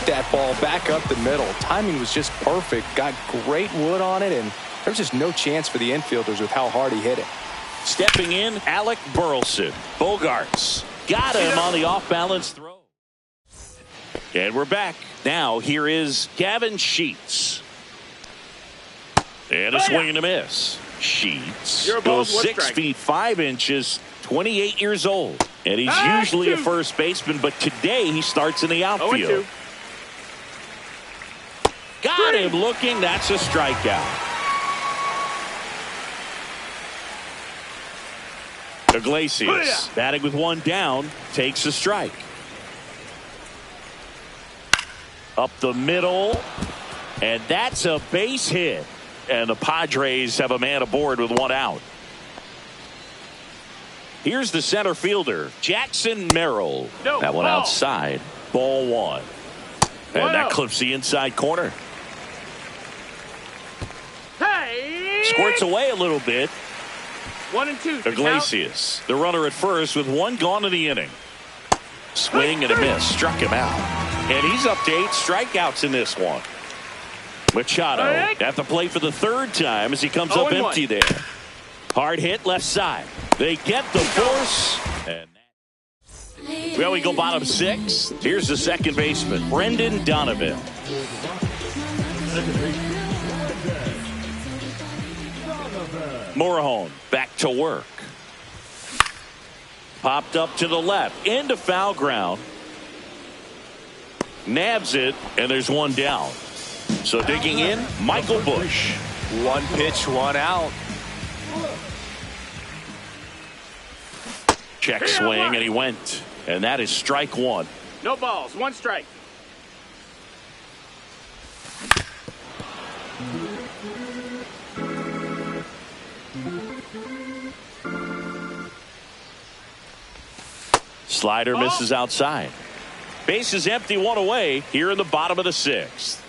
that ball back up the middle. Timing was just perfect. Got great wood on it, and there's just no chance for the infielders with how hard he hit it. Stepping in, Alec Burleson. Bogarts got him on the off-balance throw. And we're back. Now here is Gavin Sheets. And a swing and a miss. Sheets goes 6 feet 5 inches, 28 years old. And he's usually a first baseman, but today he starts in the outfield. Got him looking. That's a strikeout. Iglesias batting with one down, takes a strike. Up the middle, and that's a base hit. And the Padres have a man aboard with one out. Here's the center fielder, Jackson Merrill. That one outside. Ball one. And that clips the inside corner. Squirts away a little bit. 1 and 2. Iglesias, the runner at first with one gone in the inning. Swing and a miss. Struck him out. And he's up to 8 strikeouts in this one. Machado at the plate for the third time as he comes up empty there. Hard hit left side. They get the force. And well, we go bottom 6. Here's the second baseman, Brendan Donovan. Morejon back to work. Popped up to the left. Into foul ground. Nabs it, and there's one down. So digging in, Michael Bush. One pitch, one out. Check swing, and he went. And that is strike one. No balls, 1 strike. Slider misses outside. Base is empty, one away here in the bottom of the 6th.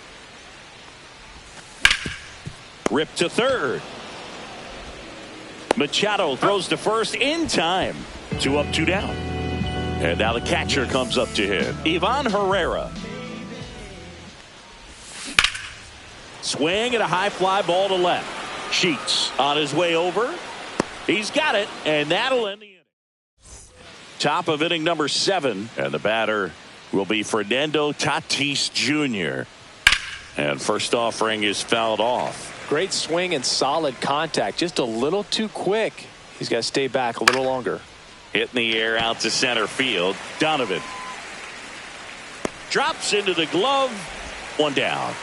Rip to third. Machado throws to first in time. 2 up, 2 down. And now the catcher comes up to him, Ivan Herrera. Swing and a high fly ball to left. Sheets on his way over. He's got it, and that'll end the inning. Top of inning number 7, and the batter will be Fernando Tatis Jr. And first offering is fouled off. Great swing and solid contact. Just a little too quick. He's got to stay back a little longer. Hit in the air out to center field. Donovan drops into the glove. One down.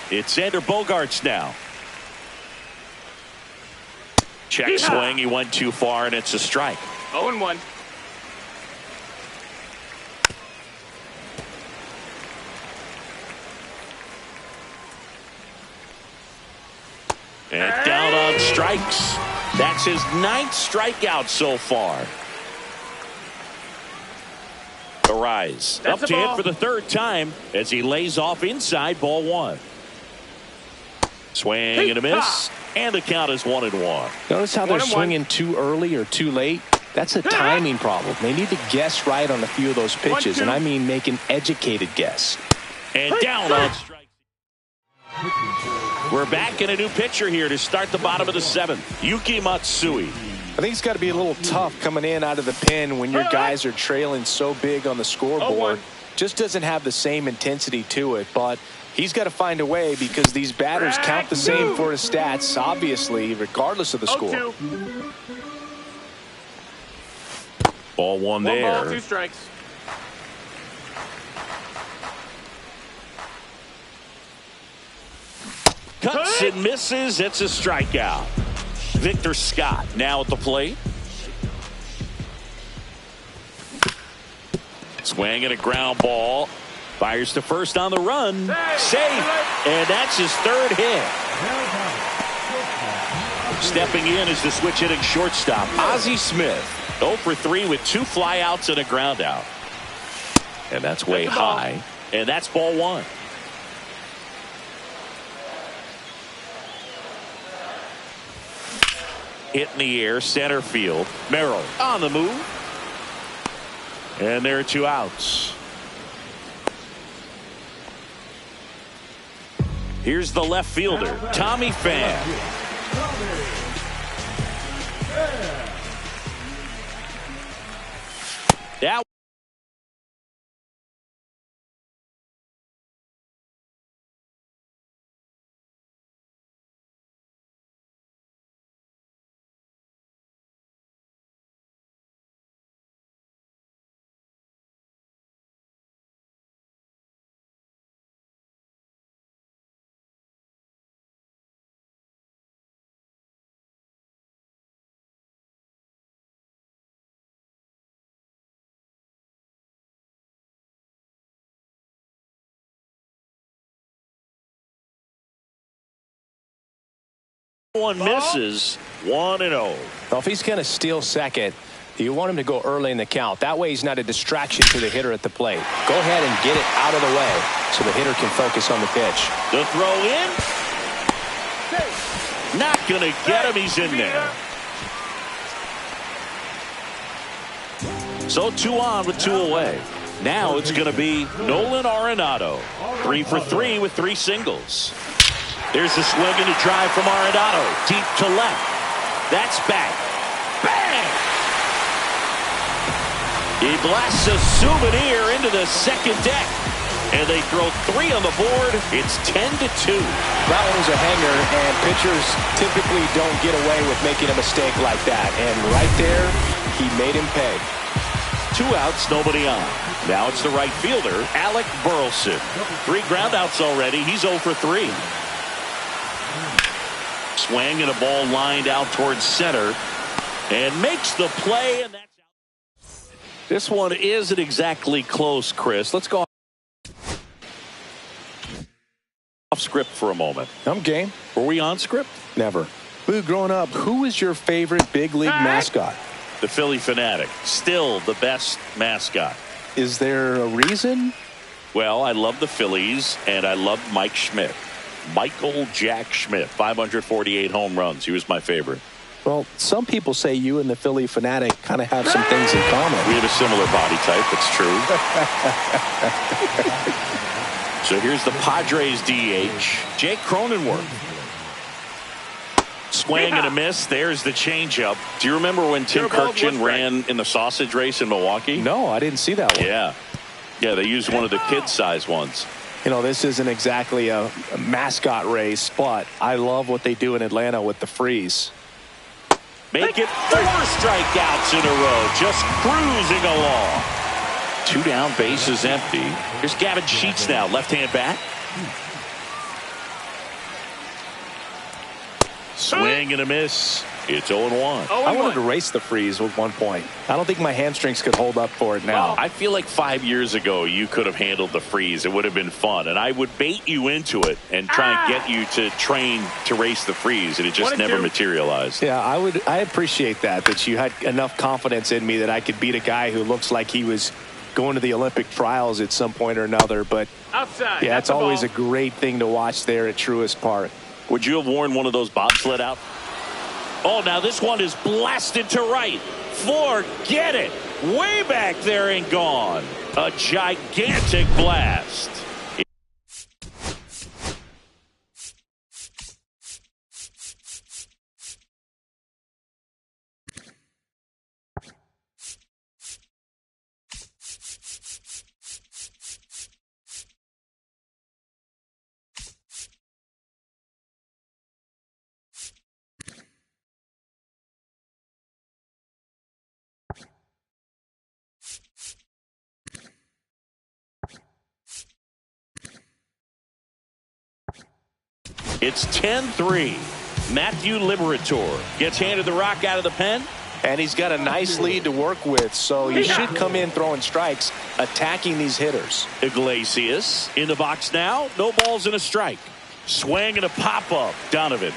It's Xander Bogarts now. Check swing. He went too far, and it's a strike. 0-1. And down on strikes. That's his 9th strikeout so far. Arise up to hit for the 3rd time as he lays off inside, ball 1. Swing and a miss, and the count is 1-1. Notice how they're swinging too early or too late. That's a timing problem. They need to guess right on a few of those pitches, and I mean make an educated guess. And down on strike. We're back in a new pitcher here to start the bottom of the 7th. Yuki Matsui. I think it's got to be a little tough coming in out of the pen when your guys are trailing so big on the scoreboard. Just doesn't have the same intensity to it, but he's got to find a way because these batters count the same for his stats, obviously, regardless of the score. Ball 1 there. 1 ball, 2 strikes. Cuts and misses. It's a strikeout. Victor Scott now at the plate. Swing and a ground ball. Fires to first on the run. Safe. And that's his 3rd hit. Stepping in is the switch hitting shortstop, Ozzie Smith. 0 for 3 with 2 flyouts and a ground out. And that's way high. And that's ball 1. Hit in the air, center field. Merrill on the move. And there are 2 outs. Here's the left fielder, Tommy Pham. That one misses, 1-0. Well, if he's going to steal second, you want him to go early in the count. That way he's not a distraction to the hitter at the plate. Go ahead and get it out of the way so the hitter can focus on the pitch. The throw in. Not going to get him. He's in there. So 2 on with 2 away. Now it's going to be Nolan Arenado. 3 for 3 with 3 singles. There's the swing and a drive from Arenado. Deep to left. That's back. Bang! He blasts a souvenir into the second deck. And they throw 3 on the board. It's 10-2. That one was a hanger, and pitchers typically don't get away with making a mistake like that. And right there, he made him pay. 2 outs, nobody on. Now it's the right fielder, Alec Burleson. 3 groundouts already. He's 0 for 3. Swing and a ball lined out towards center. And makes the play, and that's out. This one isn't exactly close, Chris. Let's go off script for a moment. I'm game. Were we on script? Never. Boo, growing up, who was your favorite big league mascot? The Philly Fanatic. Still the best mascot. Is there a reason? Well, I love the Phillies, and I love Mike Schmidt. Michael Jack Schmidt, 548 home runs. He was my favorite. Well, some people say you and the Philly Fanatic kind of have some things in common. We have a similar body type. That's true. So here's the Padres DH, Jake Cronenworth. Swing and a miss. There's the changeup. Do you remember when Tim Kirkchin ran in the sausage race in Milwaukee? No, I didn't see that one. Yeah. Yeah, they used one of the kid-size ones. You know, this isn't exactly a mascot race, but I love what they do in Atlanta with the freeze. Make it 4 strikeouts in a row, just cruising along. 2 down, bases empty. Here's Gavin Sheets now, left-hand bat. Swing and a miss. It's 0-1. I wanted to race the freeze at one point. I don't think my hamstrings could hold up for it now. I feel like 5 years ago you could have handled the freeze. It would have been fun. And I would bait you into it and try and get you to train to race the freeze. And it just never materialized. Yeah, I appreciate that you had enough confidence in me that I could beat a guy who looks like he was going to the Olympic trials at some point or another. But outside. Yeah, it's always a great thing to watch there at Truist Park. Would you have worn one of those bobsled out? Oh, now this one is blasted to right. Forget it. Way back there and gone. A gigantic blast. It's 10-3. Matthew Liberatore gets handed the rock out of the pen. And he's got a nice lead to work with, so he should come in throwing strikes, attacking these hitters. Iglesias in the box now. No balls and a strike. Swing and a pop-up. Donovan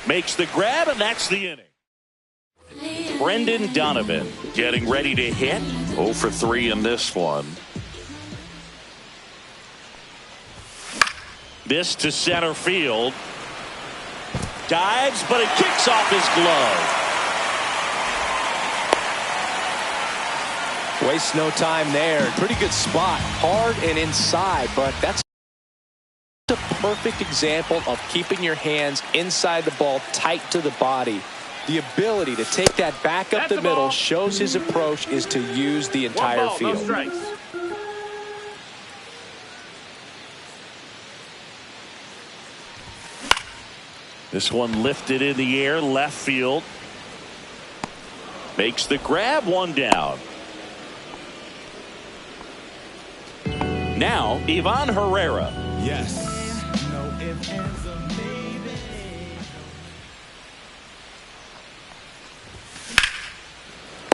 makes the grab, and that's the inning. Brendan Donovan getting ready to hit. 0 for 3 in this one. This to center field. Dives, but it kicks off his glove. Wastes no time there. Pretty good spot. Hard and inside, but that's a perfect example of keeping your hands inside the ball, tight to the body. The ability to take that back up the middle ball. shows his approach is to use the One entire ball, field. no strikes. This one lifted in the air, left field. Makes the grab, one down. Now, Ivan Herrera. Yes. No ifs, ands, or maybe.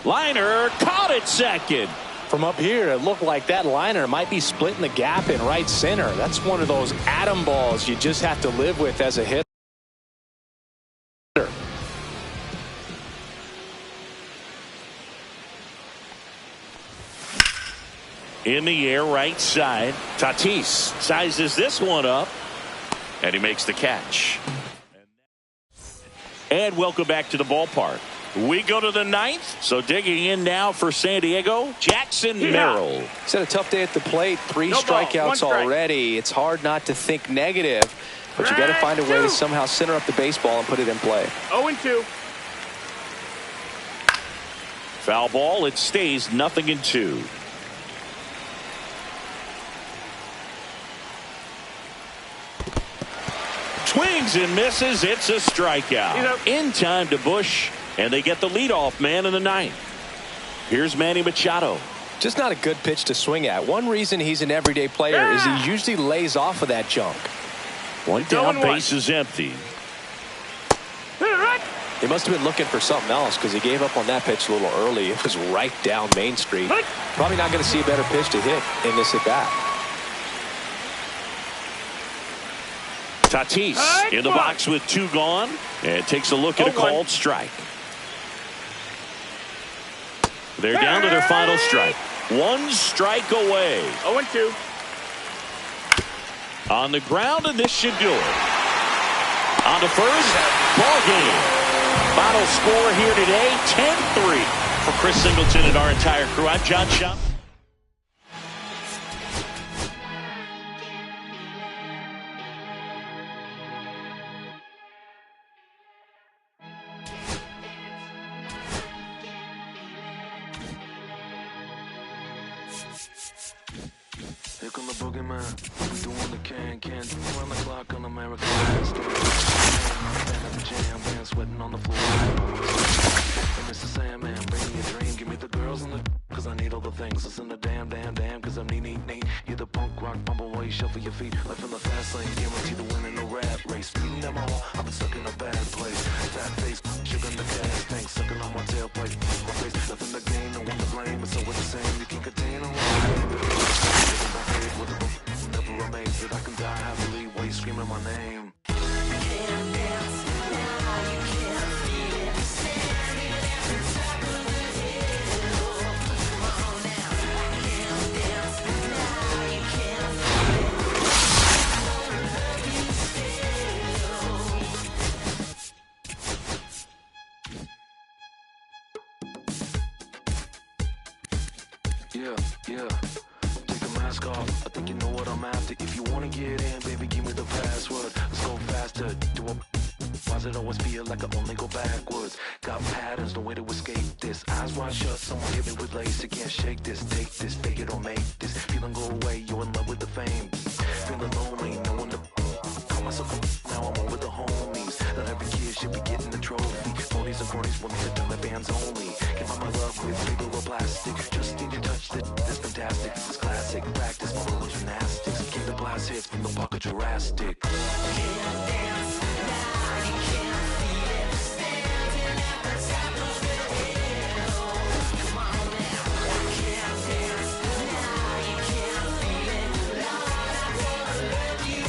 Liner caught it second. From up here, it looked like that liner might be splitting the gap in right center. That's one of those atom balls you just have to live with as a hitter. In the air, right side. Tatis sizes this one up, and he makes the catch. And welcome back to the ballpark. We go to the ninth, so digging in now for San Diego, Jackson Merrill. He's had a tough day at the plate. Three No ball, strikeouts one strike. already. It's hard not to think negative, but you got to find a way to somehow center up the baseball and put it in play. 0-2. Foul ball, it stays 0-2. Swings and misses. It's a strikeout. In time to Bush, and they get the leadoff man in the ninth. Here's Manny Machado. Just not a good pitch to swing at. One reason he's an everyday player is he usually lays off of that junk. One down, base is empty. He must have been looking for something else because he gave up on that pitch a little early. It was right down Main Street. Probably not going to see a better pitch to hit in this at bat. Tatis in the box with two gone, and takes a look at a called strike. They're down to their final strike. One strike away. 0-2. On the ground, and this should do it. On to first, ball game. Final score here today, 10-3. For Chris Singleton and our entire crew, I'm John Schaub. Here come the boogeyman, doing the can, run the clock on American Stand at the jam, band sweating on the floor. And Mr. Sandman, bring me a dream, give me the girls in the, cause I need all the things. Listen to damn, cause I'm neat. You're the punk rock bumble while you shuffle your feet. Life in the fast lane, guarantee to win in no rat race. Speeding them all, I've been stuck in a bad place. Fat face, sugar in the gas tank, sucking on my tailpipe. My face, nothing to gain, no one to blame, it's always the same. You can't contain a never amazed that I can die happily while you screaming my name. Yeah. Take the mask off. I think you know what I'm after. If you wanna get in, baby, give me the password. Let's go faster. Why's it always feel like I only go backwards? Got patterns, no way to escape this. Eyes wide shut, someone hit me with lace. You can't shake this, take this, fake it or make this. Feeling go away, you're in love with the fame. Feeling lonely, no one to call myself now I'm over the homies. Not every kid should be getting the trophy. Ponies and cronies want me to turn the bands only. Give my love with paper or plastic. Just need to touch it, it's fantastic. It's classic, practice my little gymnastics. Keep the blast hits from the pocket Jurassic. Can't dance now, you can't feel it. Standing at the top of the hill. Come on now, I can't dance now, you can't feel it. Lord, I wanna let you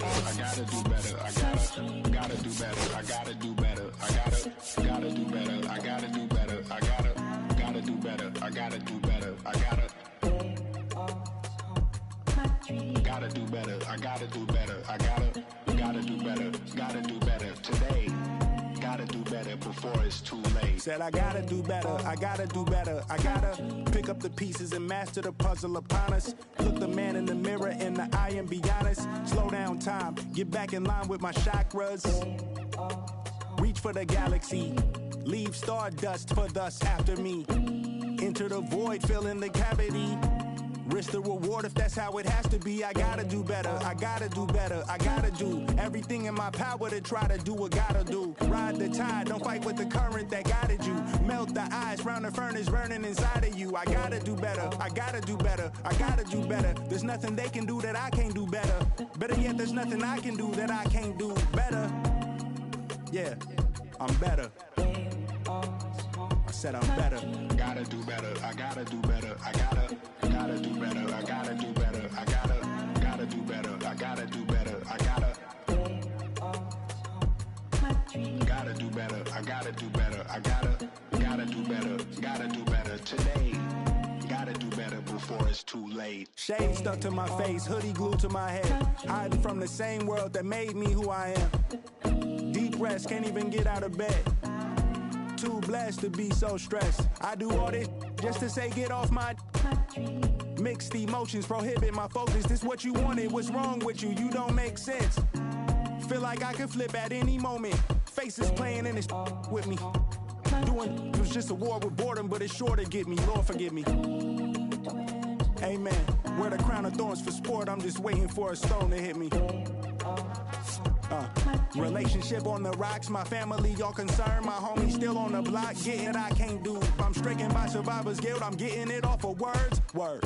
I gotta do better. I gotta do better. I gotta do better. I gotta do better. I gotta do better. I gotta do better. I gotta do better. I gotta do better. I gotta do better. I gotta do better. Gotta do better today. Gotta do better before it's too late. Said I gotta do better, I gotta do better. I gotta pick up the pieces and master the puzzle upon us. Look the man in the mirror in the eye and be honest. Slow down time, get back in line with my chakras. Reach for the galaxy, leave stardust for thus after me. Enter the void, fill in the cavity. Risk the reward if that's how it has to be. I gotta do better, I gotta do better. I gotta do everything in my power to try to do what gotta do. Ride the tide, don't fight with the current that guided you. Melt the ice round the furnace burning inside of you. I gotta do better, I gotta do better. I gotta do better. There's nothing they can do that I can't do better. Better yet, there's nothing I can do that I can't do better. Yeah, I'm better. I said I'm better. Gotta do better. I gotta do better. I gotta do better. I gotta do better. I gotta do better. I gotta do better. I gotta do better. I gotta do better. I gotta do better. Gotta do better today. Gotta do better before it's too late. Shade stuck to my face, hoodie glued to my head. Hiding from the same world that made me who I am. Deep rest, can't even get out of bed. Too blessed to be so stressed. I do all this just to say get off my. Mixed emotions prohibit my focus. This what you wanted, what's wrong with you? You don't make sense. Feel like I could flip at any moment. Faces playing in this with me. Doing it was just a war with boredom, but it's sure to get me. Lord forgive me. Amen. Wear the crown of thorns for sport. I'm just waiting for a stone to hit me. Relationship on the rocks, my family all concerned. My homie still on the block, getting it I can't do. I'm stricken by survivor's guilt, I'm getting it off of words. Word.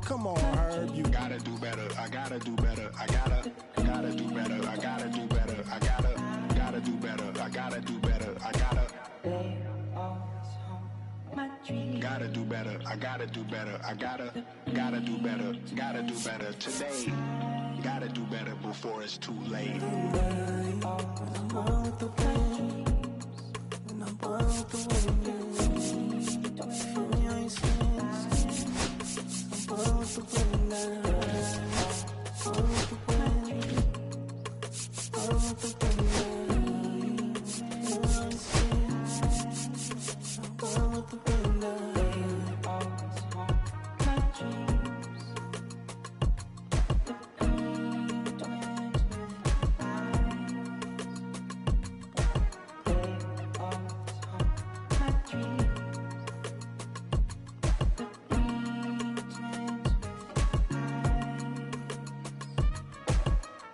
Come on, Herb, you gotta do better. I gotta do better. I gotta do better. I gotta do better. I gotta do better. I gotta do better. I gotta do better. I gotta do better. I gotta do better. Gotta do better today. Gotta do better before it's too late.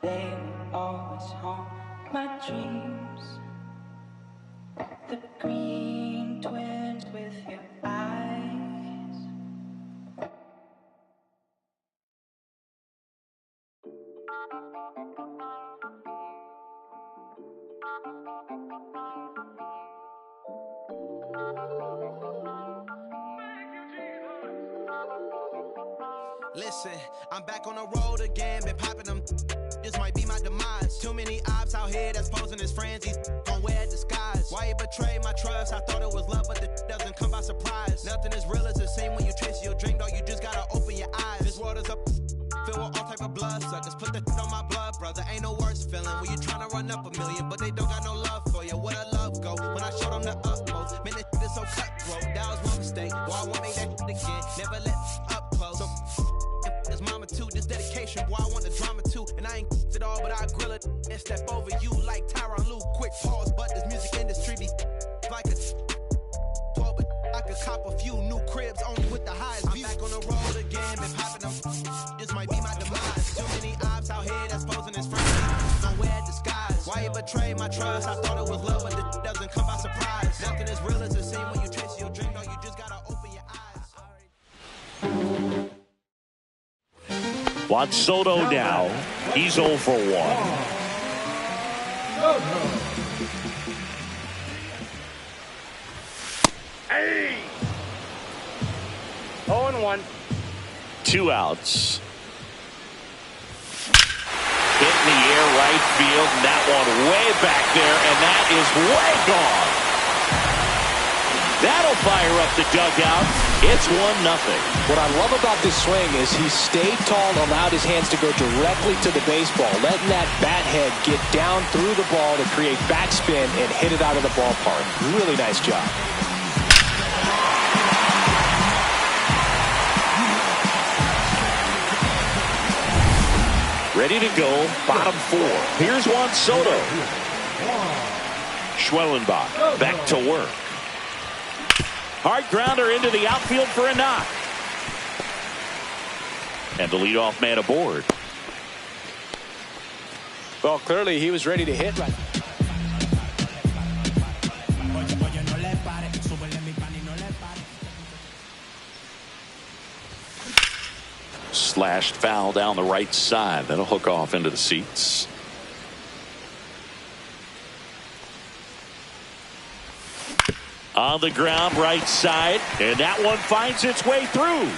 They always haunt my dreams. The green twins with your eyes. Listen, I'm back on the road again, been popping them. This might be my demise. Too many ops out here that's posing as friends. These gon' wear disguise. Why you betray my trust? I thought it was love, but the doesn't come by surprise. Nothing as real as the same when you chase your dream, though. You just gotta open your eyes. This world is up, filled with all type of blood suckers. Put the on my blood, brother. Ain't no worse feeling when you tryna run up a million, but they don't got no love for you. Where the love go? When I showed them the utmost, man, this is so cutthroat. That was my mistake. Boy, I won't make that again. Never let up close. So his mama too, this dedication, boy, I want the drama too. And I ain't it all, but I grill it and step over you like Tyronn Lue. Quick pause, but this music industry be like a 12, but I could cop a few new cribs only with the highest view. I'm back on the road again, been popping them. This might be my demise. Too many ops out here that's posing as friends. Don't wear disguise. Why you betray my trust? I thought it was love, but it doesn't come by surprise. Nothing as real as the same when you chase your dream, though. You just gotta open your eyes. Juan Soto now. He's 0 for 1. Hey! 0-1. 2 outs. right field, and that one way back there, and that is way gone. That'll fire up the dugout. It's 1-0. What I love about this swing is he stayed tall and allowed his hands to go directly to the baseball, letting that bat head get down through the ball to create backspin and hit it out of the ballpark. Really nice job. Ready to go, bottom 4. Here's Juan Soto. Schwellenbach back to work. Hard grounder into the outfield for a knock. And the leadoff man aboard. Well, clearly he was ready to hit right. Slashed foul down the right side. That'll hook off into the seats. On the ground, right side, and that one finds its way through.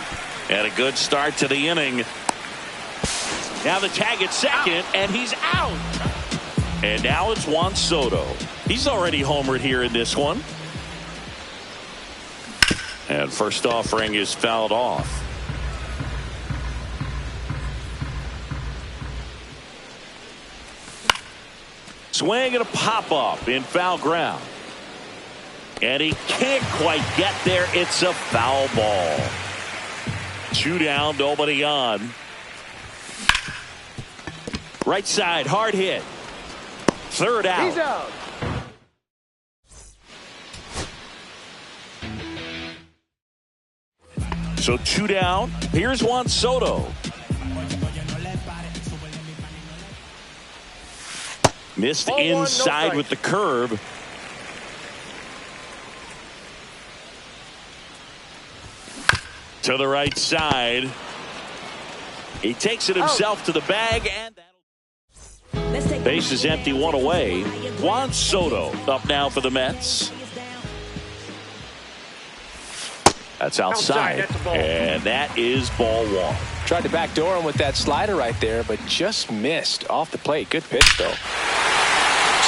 And a good start to the inning. Now the tag at second, and he's out. And now it's Juan Soto. He's already homered here in this one. And first offering is fouled off. Swing and a pop-up in foul ground. And he can't quite get there. It's a foul ball. 2 down, nobody on. Right side, hard hit. Third out. He's out. So 2 down. Here's Juan Soto. Missed inside with the curve. To the right side. He takes it himself to the bag, and base is empty, 1 away. Juan Soto up now for the Mets. That's outside, and that is ball 1. Tried to backdoor him with that slider right there, but just missed off the plate. Good pitch, though.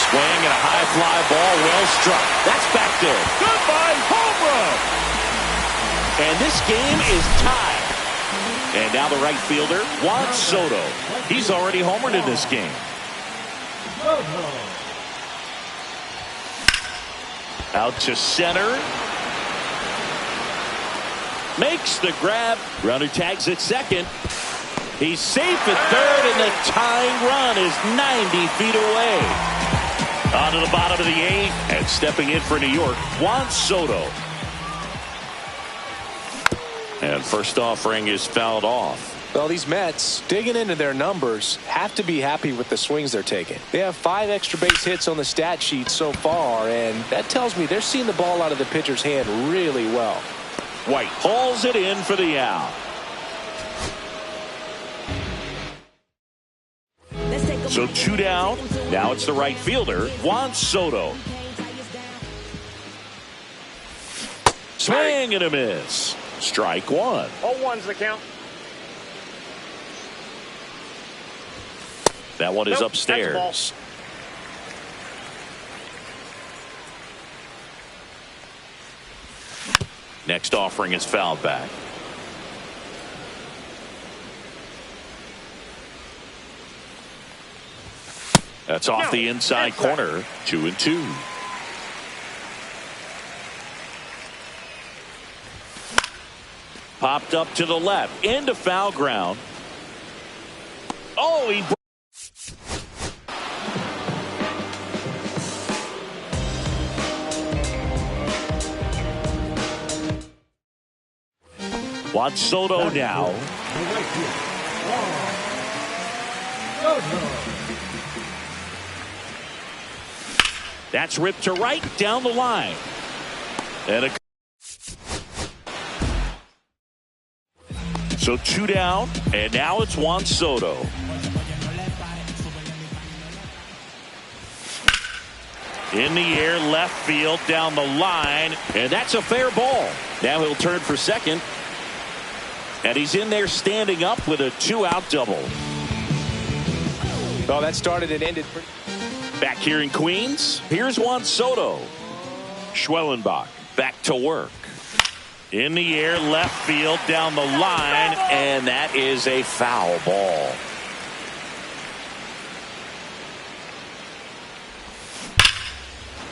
Swing and a high fly ball, well struck. That's back there. Goodbye, home run. And this game is tied. And now the right fielder, Juan Soto. He's already homered in this game. Out to center. Makes the grab. Runner tags at second. He's safe at third, and the tying run is 90 feet away. On to the bottom of the 8th, and stepping in for New York, Juan Soto. And first offering is fouled off. Well, these Mets, digging into their numbers, have to be happy with the swings they're taking. They have 5 extra base hits on the stat sheet so far, and that tells me they're seeing the ball out of the pitcher's hand really well. White hauls it in for the out. So 2 down. Now it's the right fielder, Juan Soto. Swing and a miss. Strike 1. 0-1's the count. That one is upstairs. Next offering is fouled back. That's off the inside corner. 2-2. Popped up to the left into foul ground. Oh, he Juan Soto now. That's ripped to right down the line. And so 2 down, and now it's Juan Soto. In the air, left field, down the line, and that's a fair ball. Now he'll turn for second. And he's in there standing up with a 2-out double. Well, that started and ended pretty. Back here in Queens, here's Juan Soto. Schwellenbach back to work. In the air, left field, down the line, and that is a foul ball.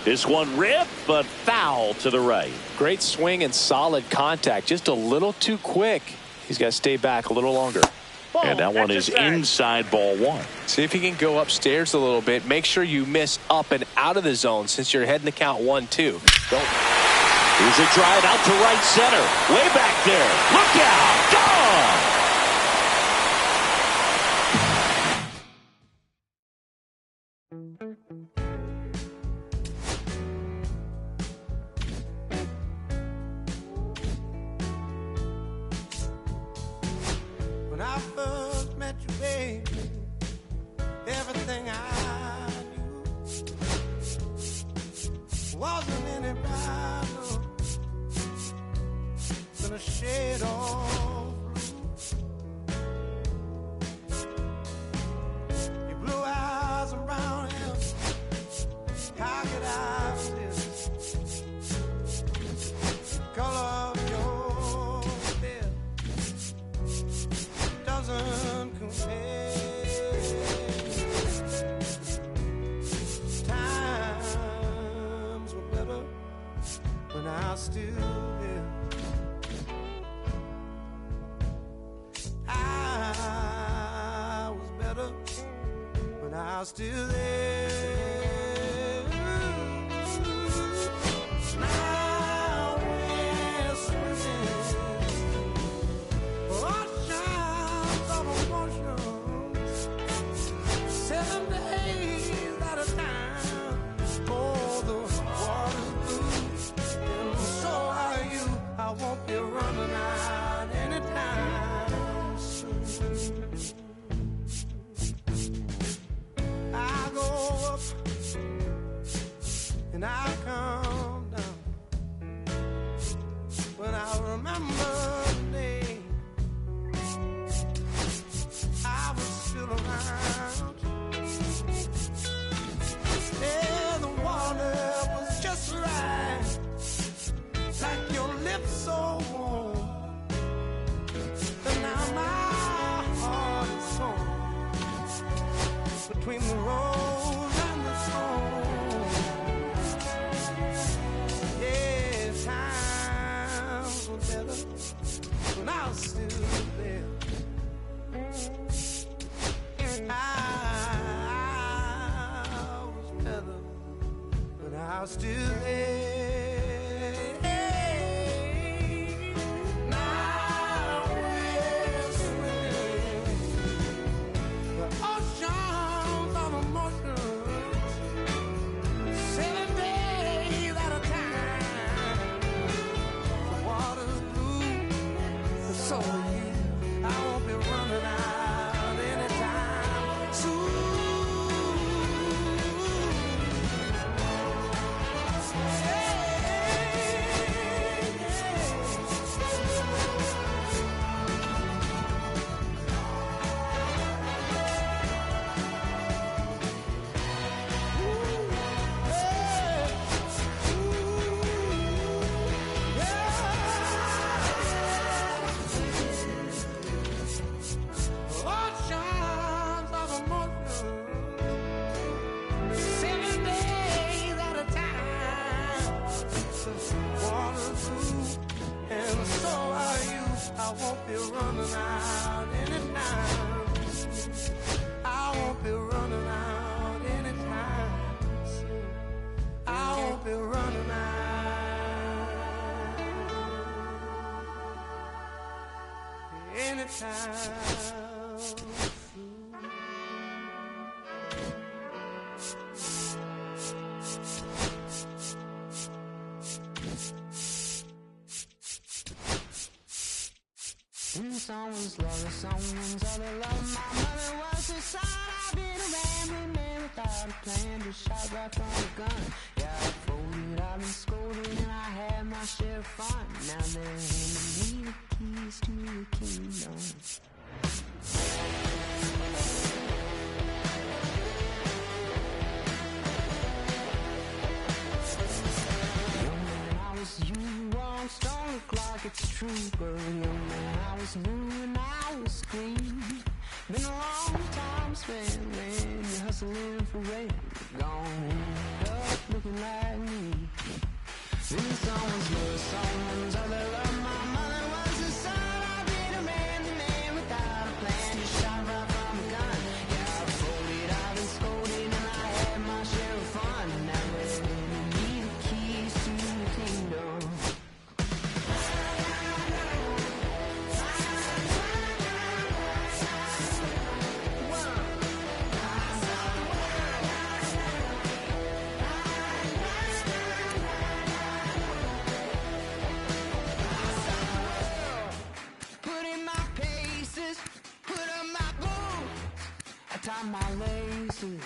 This one ripped, but foul to the right. Great swing and solid contact. Just a little too quick. He's got to stay back a little longer. And that one is inside ball one. See if you can go upstairs a little bit. Make sure you miss up and out of the zone since you're heading to count 1-2. Don't. Here's a drive out to right center. Way back there. Look out. Gone. When I first met you, baby, everything I knew wasn't any brighter than a shade of blue. Your blue eyes around him, how could I resist the color of your hair? Doesn't compare. Times were better when I was still there. I was better when I was still there. Now we're swimming. Oceans of emotions, 7 days at a time. Oh, the water's blue, and so are you. I won't be running out anytime soon. I go up and I come down. When I remember the day I was still around. Yeah, the water was just right, like your lips so warm. And now my heart is torn between the rose and the stone. Yeah, times were better when I was still there. I was better when I was still there. Now we're swimming the oceans of emotions, 7 days at a time. The water's blue, and so are you. I won't be running out anytime soon. Oceans of emotions, 7 days at a time. Water's blue, and so are you. I won't be running out anytime. I won't be running out anytime soon. I won't be running out anytime soon. Someone's love is someone's other love. My mother was a son. I've been a rambling man without a plan. Just shot right from a gun. Yeah, I folded, I've been scolded, and I had my share of fun. Now they're handing me the keys to the kingdom. trooper, young man, I was blue and I was green. Been a long time spent when you're hustling for rent. Gone end up looking like me. Been someone's love, someone's other love. My mother was a son. I've been a man without a plan. Just shot right from a gun. Yeah, I've folded, I've been scolded, and I had my share of fun. Now there's me the keys to the kingdom. Tie my laces,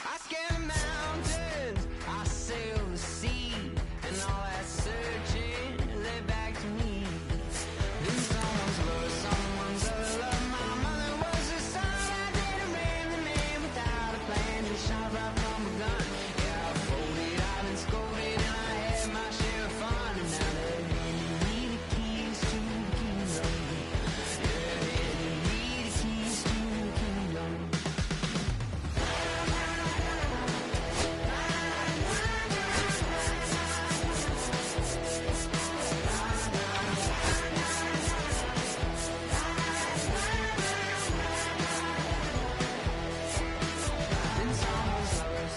I scale the mountains, I sail the sea, and all that searching led back to me. Then someone's love, someone's other love. My mother was a son. I did a man without a plan, just shot right from a gun. Yeah, I folded, I've been scolded, and I had my share of fun. And now they're handing me the keys to the kingdom. Yeah, they're handing me the keys to the kingdom.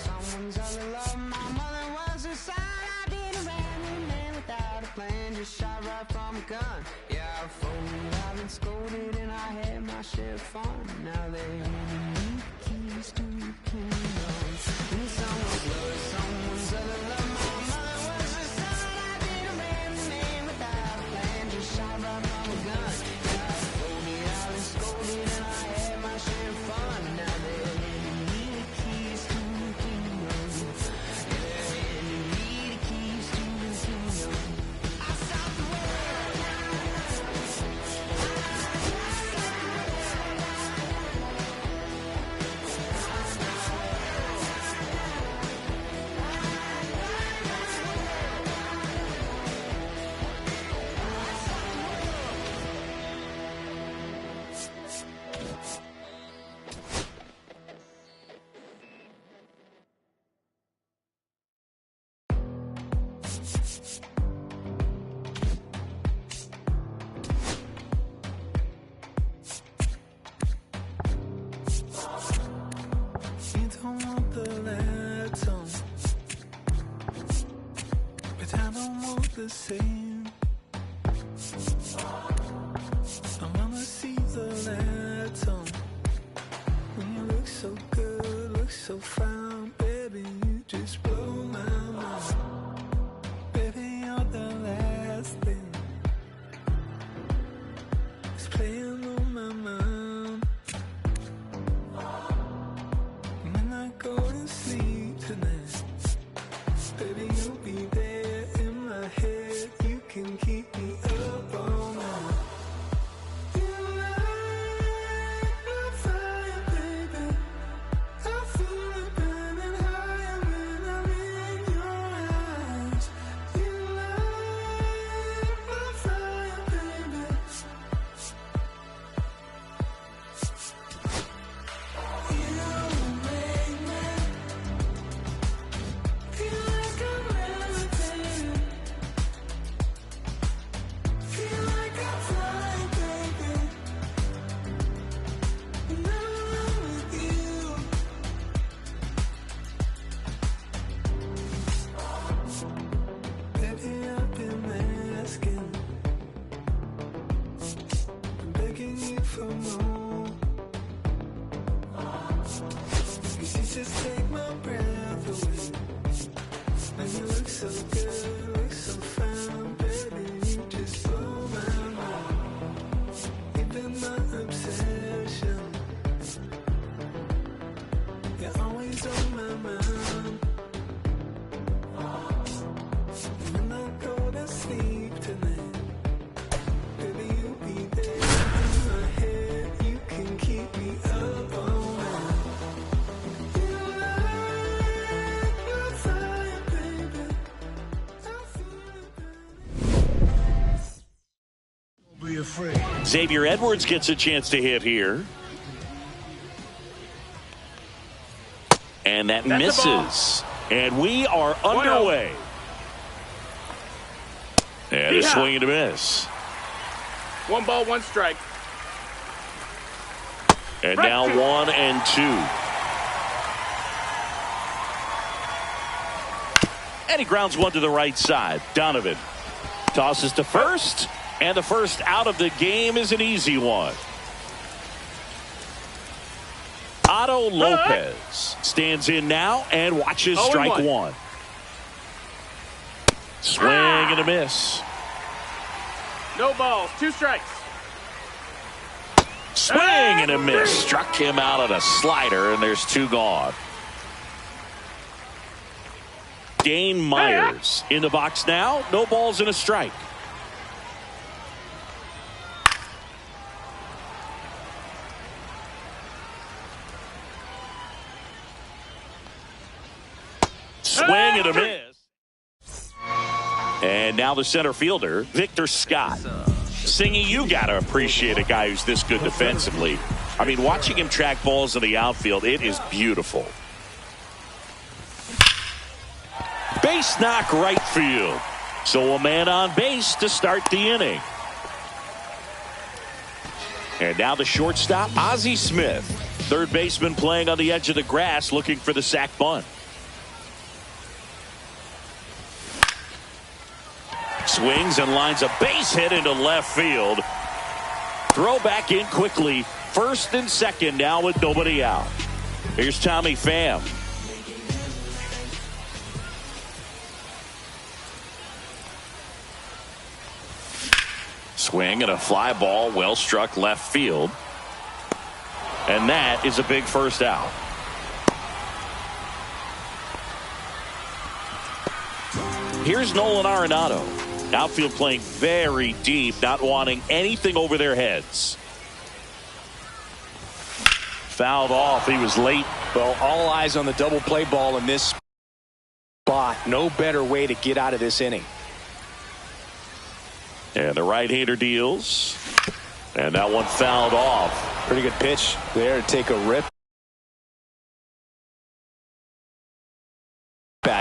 Someone's other love. My mother was a son. I did a man without a plan, just shot right from a gun. Yeah, I folded, I've been scolded, and I had my share of fun. Now they handing me the keys to the kingdom. And someone's love, someone's other love. My mother was a son. I did a man without a plan, just shot right from a gun. Yeah, I folded, I've been scolded, and I had my share of fun. Now they're handing me the keys to the kingdom. Yeah, they're handing me the keys to the kingdom. I stopped the world. You don't want the lights on, but I don't want the same. I wanna see the lights on. When you look so good, look so fine, baby, you just blow my mind. Baby, you're the last thing that's playing on my mind. When I go to sleep tonight, baby, you'll be there in my head. You can keep me up all night. You light my fire, baby. I feel it, Xavier Edwards gets a chance to hit here. And that misses. And we are underway. And a swing and a miss. 1 ball, 1 strike. And now 1-2. And he grounds one to the right side. Donovan tosses to first. And the first out of the game is an easy one. Otto Lopez stands in now and watches strike 1. Swing and a miss. No balls, 2 strikes. Swing and a miss. Struck him out on a slider, and there's 2 gone. Dane Myers in the box now. No balls and a strike. Swing and a miss. And now the center fielder, Victor Scott. Singy, you got to appreciate a guy who's this good defensively. I mean, watching him track balls in the outfield, it is beautiful. Base knock right field. So a man on base to start the inning. And now the shortstop, Ozzie Smith. Third baseman playing on the edge of the grass looking for the sac bunt. Swings and lines a base hit into left field. Throw back in quickly. First and second now with nobody out. Here's Tommy Pham. Swing and a fly ball well struck left field. And that is a big first out. Here's Nolan Arenado. Outfield playing very deep, not wanting anything over their heads. Fouled off. He was late. Well, all eyes on the double play ball in this spot. No better way to get out of this inning. And the right-hander deals. And that one fouled off. Pretty good pitch there to take a rip.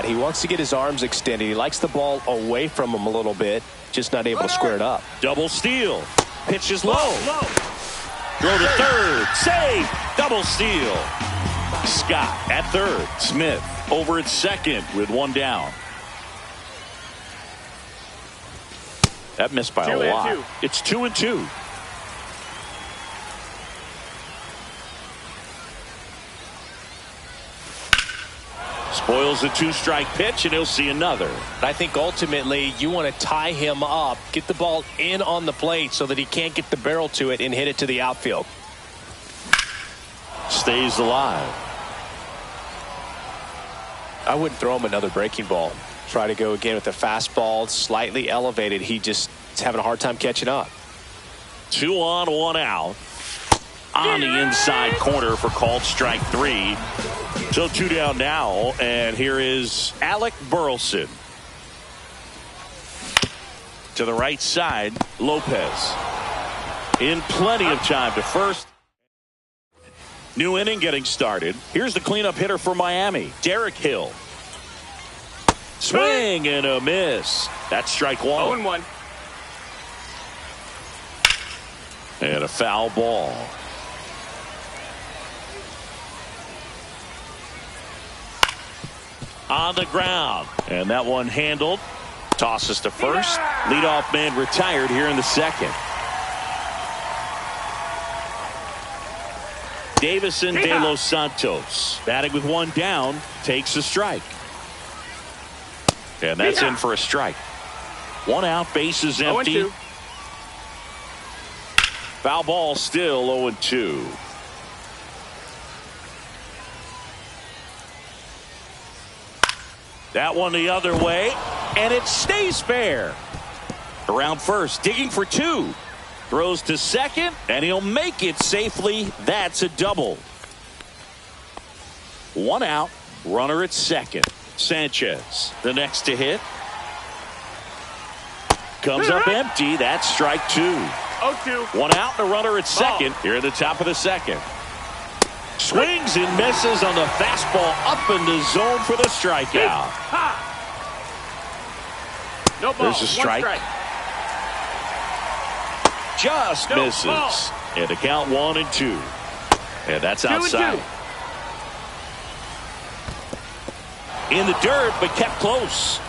He wants to get his arms extended. He likes the ball away from him a little bit. Just not able to square it up. Double steal. Pitch is low. Throw to third. Save. Double steal. Scott at third. Smith over at second with 1 down. That missed by a lot. It's 2-2. Spoils a 2-strike pitch, and he'll see another. I think ultimately you want to tie him up, get the ball in on the plate so that he can't get the barrel to it and hit it to the outfield. Stays alive. I wouldn't throw him another breaking ball. Try to go again with the fastball, slightly elevated. He just is having a hard time catching up. 2 on, 1 out. On the inside corner for called strike 3. So 2 down now, and here is Alec Burleson. To the right side, Lopez. In plenty of time to first. New inning getting started. Here's the cleanup hitter for Miami, Derek Hill. Swing and a miss. That's strike 1. 0-1. And a foul ball. On the ground. And that one handled. Tosses to first. Leadoff man retired here in the second. Davison De Los Santos batting with 1 down. Takes a strike. And that's in for a strike. 1 out. Bases empty. 0-2. Foul ball still 0-2. That one the other way, and it stays fair. Around first, digging for 2. Throws to second, and he'll make it safely. That's a double. 1 out, runner at second. Sanchez, the next to hit. Comes up empty. That's strike 2. 0-2. One out and a runner at second here at the top of the second. Swings and misses on the fastball up in the zone for the strikeout. No ball. There's a strike. Just misses. Ball. And to count 1-2. And that's 2-2. outside. In the dirt, but kept close.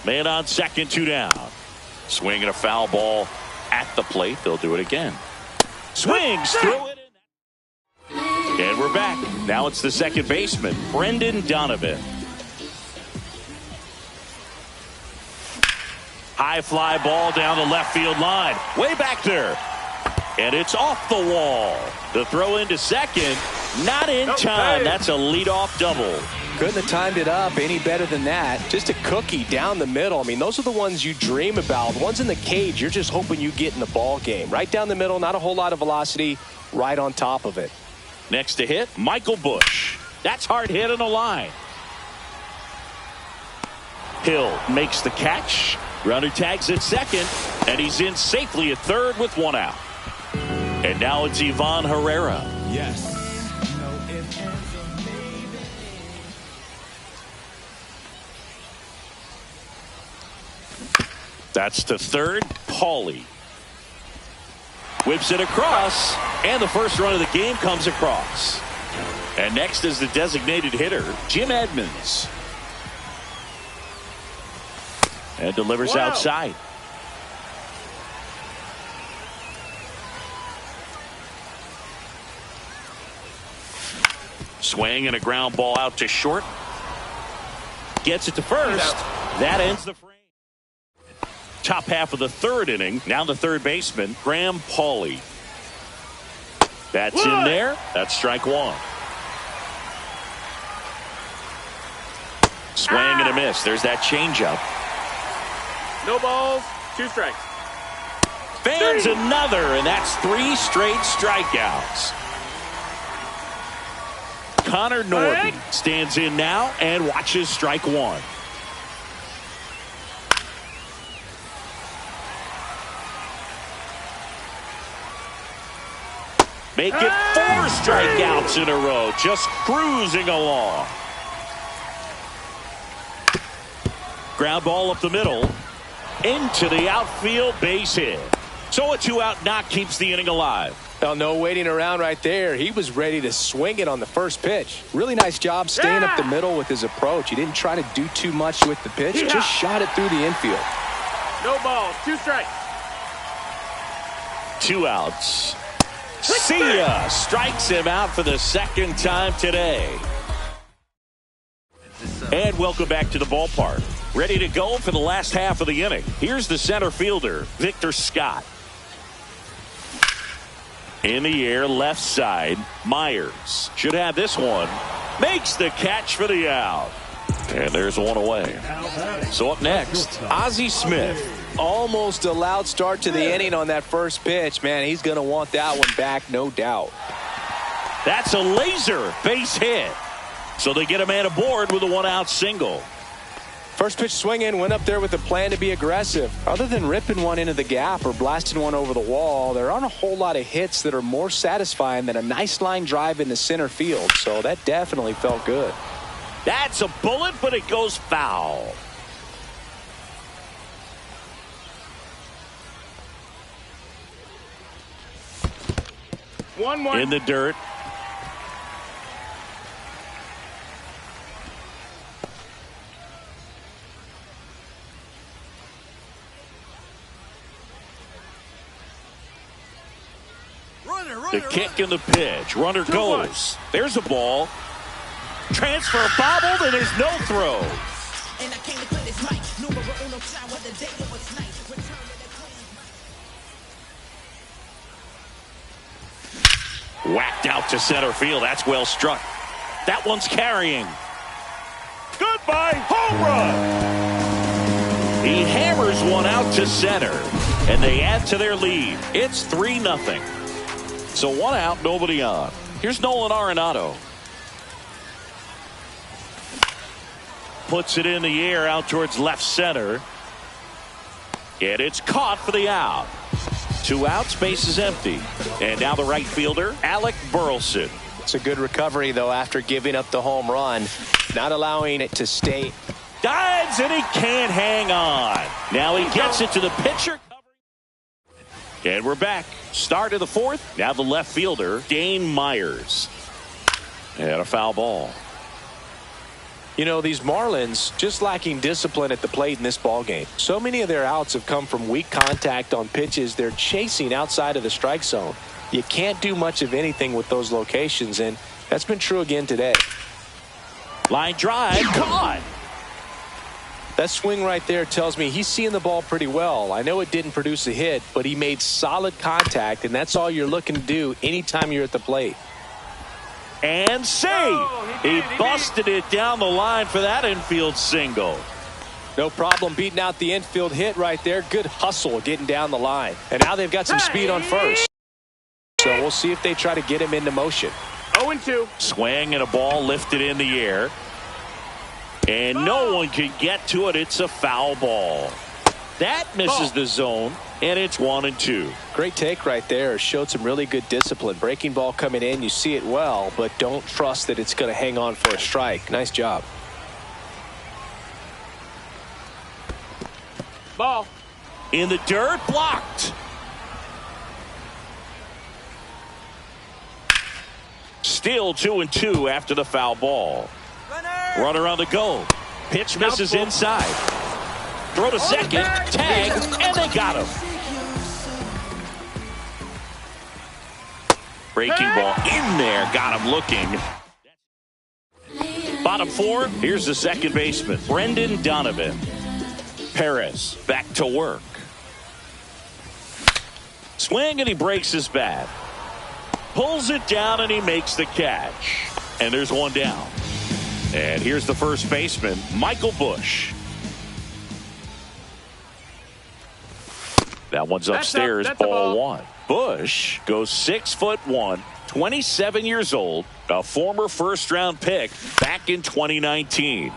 Man on second, 2 down. Swinging a foul ball at the plate. They'll do it again. Swings through it. And we're back. Now it's the second baseman, Brendan Donovan. High fly ball down the left field line. Way back there. And it's off the wall. The throw into second. Not in time. That's a leadoff double. Couldn't have timed it up any better than that. Just a cookie down the middle. I mean, those are the ones you dream about. Ones in the cage, you're just hoping you get in the ball game. Right down the middle, not a whole lot of velocity, right on top of it. Next to hit, Michael Busch. That's hard hit on the line. Hill makes the catch. Runner tags at second, and he's in safely at third with 1 out. And now it's Ivan Herrera. Yes. That's to third, Paulie. Whips it across, and the first run of the game comes across. And next is the designated hitter, Jim Edmonds. And delivers outside. Swing and a ground ball out to short. Gets it to first. That ends the frame. Top half of the third inning. Now the third baseman, Graham Paulie. That's in there. That's strike 1. Swing and a miss. There's that changeup. No balls. 2 strikes. Fans another, and that's 3 straight strikeouts. Connor Norton stands in now and watches strike 1. Make it 4 strikeouts in a row, just cruising along. Ground ball up the middle, into the outfield, base hit. So a 2-out knock keeps the inning alive. Well, no waiting around right there. He was ready to swing it on the first pitch. Really nice job staying up the middle with his approach. He didn't try to do too much with the pitch, just shot it through the infield. No balls. 2 strikes. 2 outs. See ya! Strikes him out for the second time today. And welcome back to the ballpark. Ready to go for the last half of the inning. Here's the center fielder, Victor Scott. In the air, left side, Myers. Should have this one. Makes the catch for the out. And there's one away. So up next, Ozzie Smith. Almost a loud start to the inning on that first pitch. Man, he's going to want that one back, no doubt. That's a laser base hit. So they get a man aboard with a 1-out single. First pitch swinging, went up there with a plan to be aggressive. Other than ripping one into the gap or blasting one over the wall, there aren't a whole lot of hits that are more satisfying than a nice line drive into center field. So that definitely felt good. That's a bullet, but it goes foul. In the dirt. The kick and the pitch. Runner goes. There's a ball. Transfer bobbled, and there's no throw. Whacked out to center field. That's well struck. That one's carrying. Goodbye, home run. He hammers one out to center, and they add to their lead. It's 3-0. So 1 out, nobody on. Here's Nolan Arenado. Puts it in the air out towards left center. And it's caught for the out. 2 outs, base is empty. And now the right fielder, Alec Burleson. It's a good recovery, though, after giving up the home run. Not allowing it to stay. Dives, and he can't hang on. Now he gets it to the pitcher. And we're back. Start of the 4th. Now the left fielder, Dane Myers. And a foul ball. You know, these Marlins just lacking discipline at the plate in this ballgame. So many of their outs have come from weak contact on pitches they're chasing outside of the strike zone. You can't do much of anything with those locations, and that's been true again today. Line drive, caught. That swing right there tells me he's seeing the ball pretty well. I know it didn't produce a hit, but he made solid contact, and that's all you're looking to do anytime you're at the plate. And save. He busted it down the line for that infield single. No problem beating out the infield hit right there. Good hustle getting down the line. And now they've got some speed on first. So we'll see if they try to get him into motion. 0-2. Swing and a ball lifted in the air. And no one can get to it. It's a foul ball. That misses the zone, and it's 1-2. Great take right there. Showed some really good discipline. Breaking ball coming in, you see it well, but don't trust that it's going to hang on for a strike. Nice job. Ball. In the dirt, blocked. Still 2-2 after the foul ball. Runner on the go. Pitch misses inside. Throw to second, tag, and they got him. Breaking ball in there, got him looking. Bottom 4, here's the second baseman, Brendan Donovan. Perez back to work. Swing and he breaks his bat. Pulls it down and he makes the catch. And there's one down. And here's the first baseman, Michael Busch. That one's upstairs, ball 1. Busch goes 6'1", 27 years old, a former first-round pick back in 2019.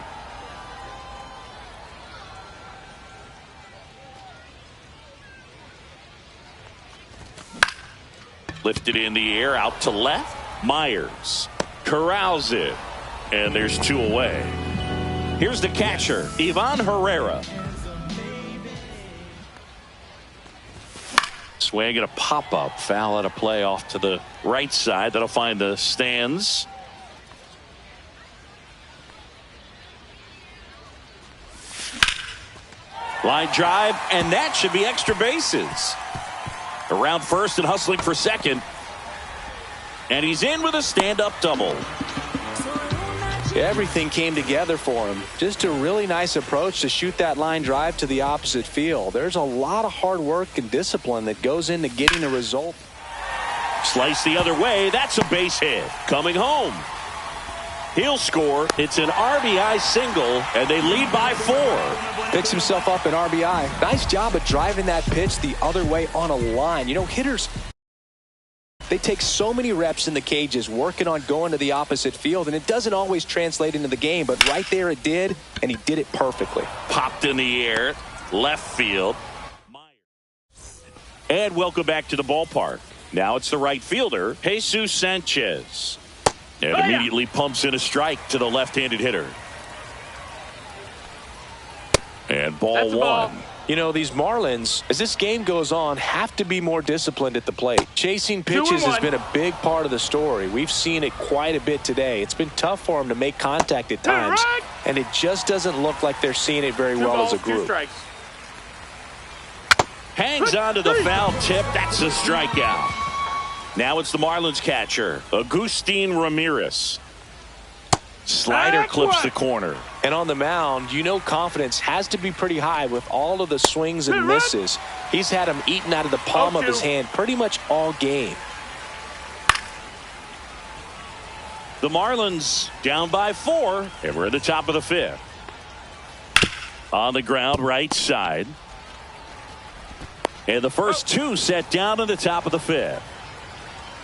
Lifted in the air, out to left. Myers corrals it, and there's 2 away. Here's the catcher, Ivan Herrera. Swing and a pop-up, foul at a play off to the right side. That'll find the stands. Line drive, and that should be extra bases. Around first and hustling for second. And he's in with a stand-up double. Everything came together for him. Just a really nice approach to shoot that line drive to the opposite field. There's a lot of hard work and discipline that goes into getting a result. Slice the other way. That's a base hit. Coming home. He'll score. It's an RBI single, and they lead by 4. Picks himself up an RBI. Nice job of driving that pitch the other way on a line. You know, hitters, they take so many reps in the cages working on going to the opposite field, and it doesn't always translate into the game, but right there it did, and he did it perfectly. Popped in the air, left field. And welcome back to the ballpark. Now it's the right fielder, Jesus Sanchez. And immediately pumps in a strike to the left-handed hitter. And ball 1. You know, these Marlins, as this game goes on, have to be more disciplined at the plate. Chasing pitches has been a big part of the story. We've seen it quite a bit today. It's been tough for them to make contact at times, and it just doesn't look like they're seeing it very well as a group. Hangs on to the foul tip. That's a strikeout. Now it's the Marlins catcher, Agustin Ramirez. Slider clips the corner. And on the mound, you know confidence has to be pretty high with all of the swings and misses. He's had them eaten out of the palm of his hand pretty much all game. The Marlins down by 4, and we're at the top of the 5th. On the ground, right side. And the first 2 set down in the top of the 5th.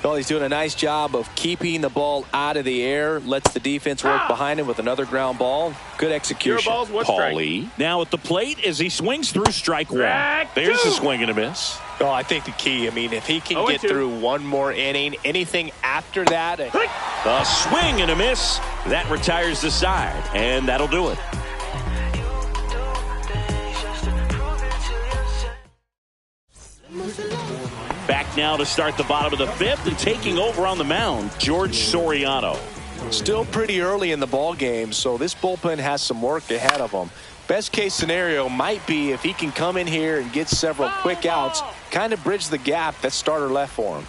Well, he's doing a nice job of keeping the ball out of the air. Lets the defense work behind him with another ground ball. Good execution. Paulie now at the plate as he swings through strike one. There's a swing and a miss. Oh, I think the key, if he can get through one more inning, anything after that. A swing and a miss. That retires the side, and that'll do it. Back now to start the bottom of the fifth, and taking over on the mound, George Soriano. Still pretty early in the ball game, so this bullpen has some work ahead of them. Best case scenario might be if he can come in here and get several quick outs, kind of bridge the gap that starter left for him.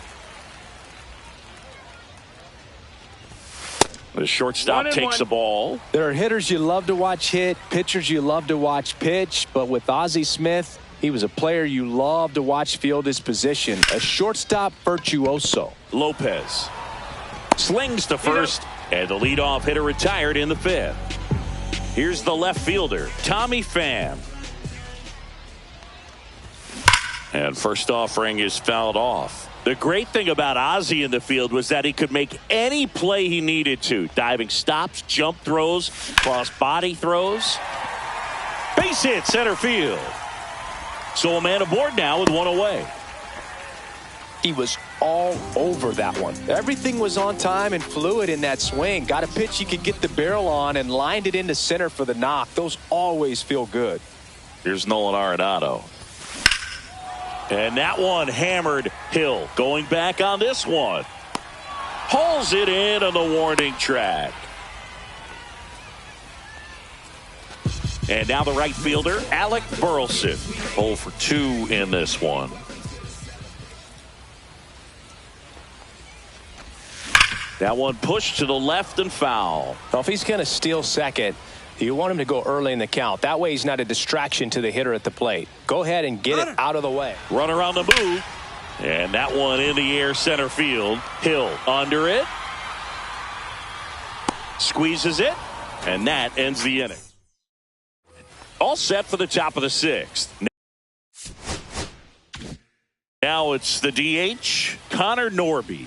The shortstop takes the ball. There are hitters you love to watch hit, pitchers you love to watch pitch, but with Ozzie Smith, he was a player you love to watch field his position, a shortstop virtuoso. Lopez slings to first, and the leadoff hitter retired in the fifth. Here's the left fielder, Tommy Pham. And first offering is fouled off. The great thing about Ozzie in the field was that he could make any play he needed to. Diving stops, jump throws, cross body throws. Base hit center field. So a man aboard now with one away. He was all over that one. Everything was on time and fluid in that swing. Got a pitch he could get the barrel on and lined it into center for the knock. Those always feel good. Here's Nolan Arenado. And that one hammered. Hill going back on this one. Hauls it in on the warning track. And now the right fielder, Alec Burleson. 0 for 2 in this one. That one pushed to the left and foul. Well, if he's going to steal second, you want him to go early in the count. That way he's not a distraction to the hitter at the plate. Go ahead and get it out of the way. Runner on the move. And that one in the air center field. Hill under it. Squeezes it. And that ends the inning. All set for the top of the sixth. Now it's the DH, Connor Norby.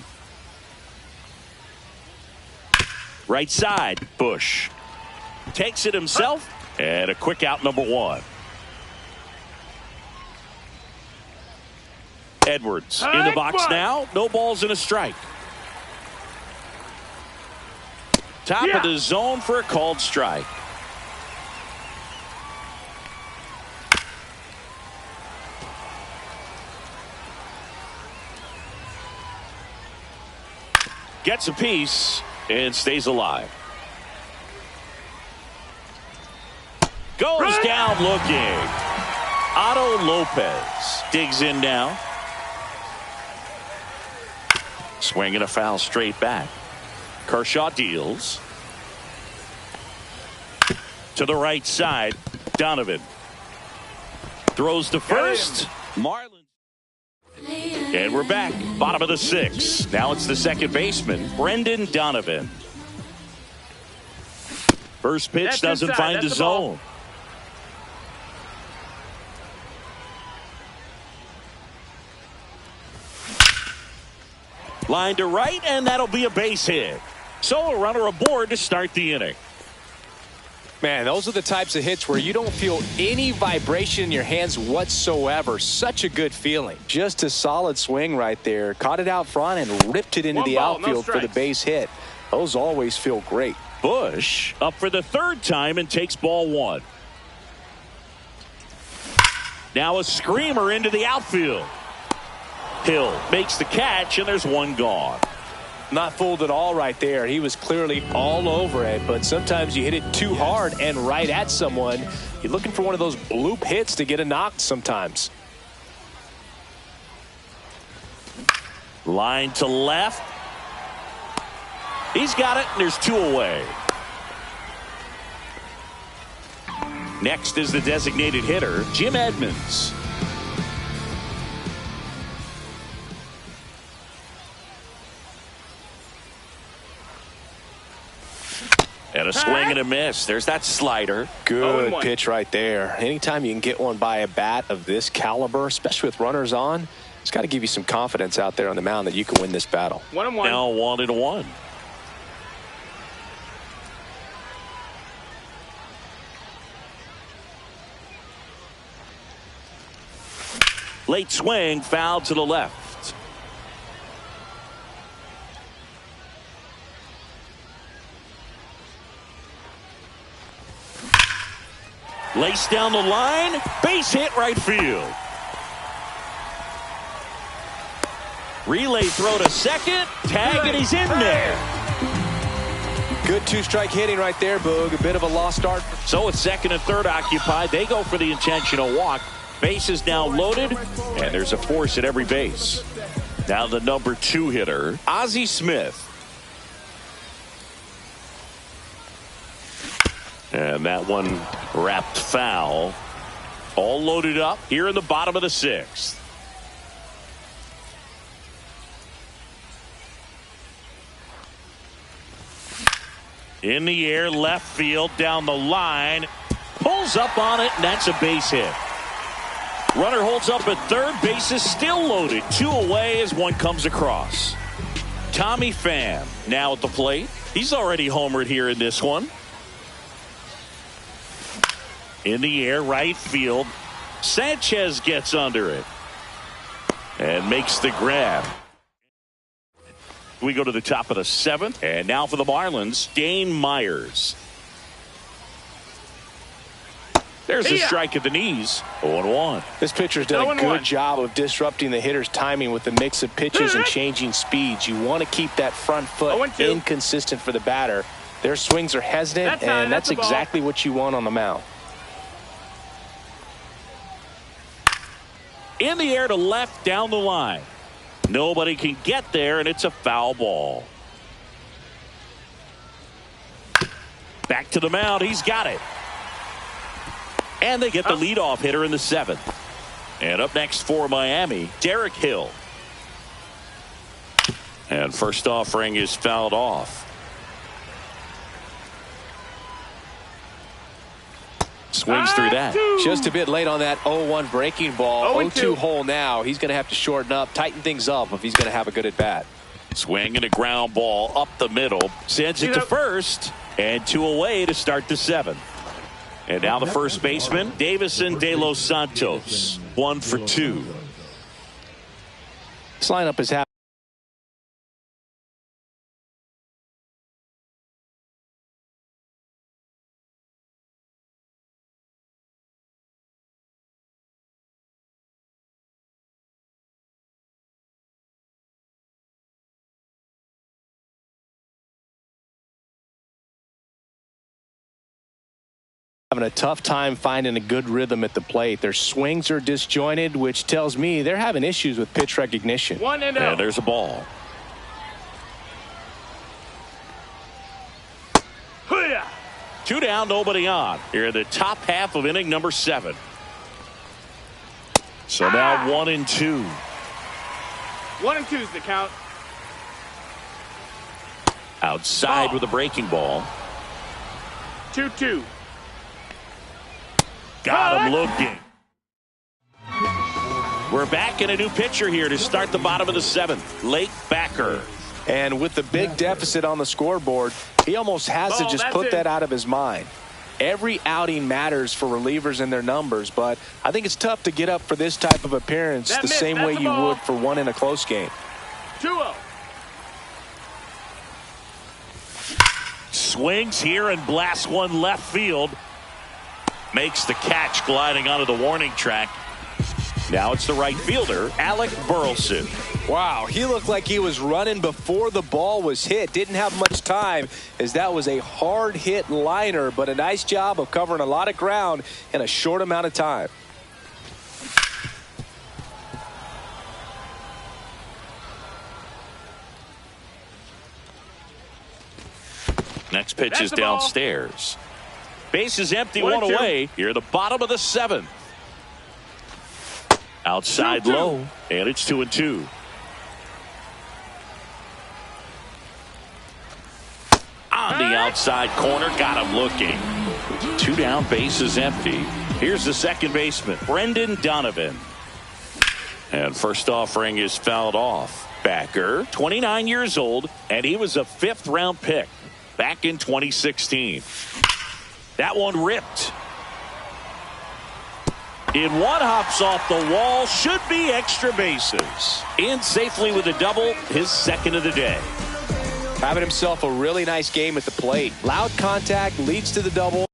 Right side, Bush. Takes it himself, and a quick out, number one. Edwards in the box now. No balls and a strike. Top of the zone for a called strike. Gets a piece and stays alive. Goes down looking. Otto Lopez digs in now. Swinging a foul straight back. Kershaw deals. To the right side. Donovan. Throws to first. Marlins. And we're back. Bottom of the sixth. Now it's the second baseman, Brendan Donovan. First pitch doesn't find the zone. Line to right, and that'll be a base hit. So a runner aboard to start the inning. Man, those are the types of hits where you don't feel any vibration in your hands whatsoever. Such a good feeling. Just a solid swing right there. Caught it out front and ripped it into the outfield for the base hit. Those always feel great. Bush up for the third time and takes ball one. Now a screamer into the outfield. Hill makes the catch, and there's one gone. Not fooled at all right there. He was clearly all over it, but sometimes you hit it too hard and right at someone. You're looking for one of those bloop hits to get a knock sometimes. Line to left. He's got it, and there's two away. Next is the designated hitter, Jim Edmonds. And a swing and a miss. There's that slider. Good pitch right there. Anytime you can get one by a bat of this caliber, especially with runners on, It's got to give you some confidence out there on the mound that you can win this battle. 1-1. Now 1-1. Late swing, foul to the left. Lace down the line, base hit right field. Relay throw to second, tag, and he's in there. Good two-strike hitting right there, Boog. A bit of a lost start. So it's second and third occupied. They go for the intentional walk. Base is now loaded, and there's a force at every base. Now the number 2 hitter, Ozzie Smith. And that one wrapped foul. All loaded up here in the bottom of the 6th. In the air, left field, down the line. Pulls up on it, and that's a base hit. Runner holds up at third. Base is still loaded. 2 away as one comes across. Tommy Pham now at the plate. He's already homered here in this one. In the air, right field. Sanchez gets under it and makes the grab. We go to the top of the 7th. And now for the Marlins, Dane Myers. There's a strike at the knees. 0-1. This pitcher's done a good job of disrupting the hitter's timing with the mix of pitches and changing speeds. You want to keep that front foot inconsistent for the batter. Their swings are hesitant, and that's exactly what you want on the mound. In the air to left, down the line. Nobody can get there, and it's a foul ball. Back to the mound. He's got it. And they get the leadoff hitter in the 7th. And up next for Miami, Derek Hill. And first offering is fouled off. Swings through that. Just a bit late on that 0-1 breaking ball. 0-2 hole now. He's going to have to shorten up, tighten things up if he's going to have a good at bat. Swing and a ground ball up the middle. Sends it to first. And 2 away to start the 7th. And now the first baseman, Davison De Los Santos. 1 for 2. This lineup is having a tough time finding a good rhythm at the plate. Their swings are disjointed, which tells me they're having issues with pitch recognition. 1-0. And there's a ball. Two down, nobody on. Here in the top half of inning number 7. So now 1-2. 1-2 is the count. Outside with a breaking ball. 2-2. Got him looking. We're back in a new pitcher here to start the bottom of the 7th. Lake Backer. And with the big deficit on the scoreboard, he almost has to just put that out of his mind. Every outing matters for relievers and their numbers, but I think it's tough to get up for this type of appearance the same way you would for one in a close game. 2-0. Swings here and blasts one left field. Makes the catch gliding onto the warning track. Now it's the right fielder, Alec Burleson. Wow, he looked like he was running before the ball was hit. Didn't have much time as that was a hard hit liner, but a nice job of covering a lot of ground in a short amount of time. Next pitch is downstairs. Base is empty, 1 away. Here at the bottom of the 7th. Outside low, and it's 2-2. On the outside corner, got him looking. 2 down, base is empty. Here's the second baseman, Brendan Donovan. And first offering is fouled off. Backer, 29 years old, and he was a 5th-round pick back in 2016. That one ripped. In one, hops off the wall, should be extra bases. In safely with a double, his 2nd of the day. Having himself a really nice game at the plate. Loud contact leads to the double.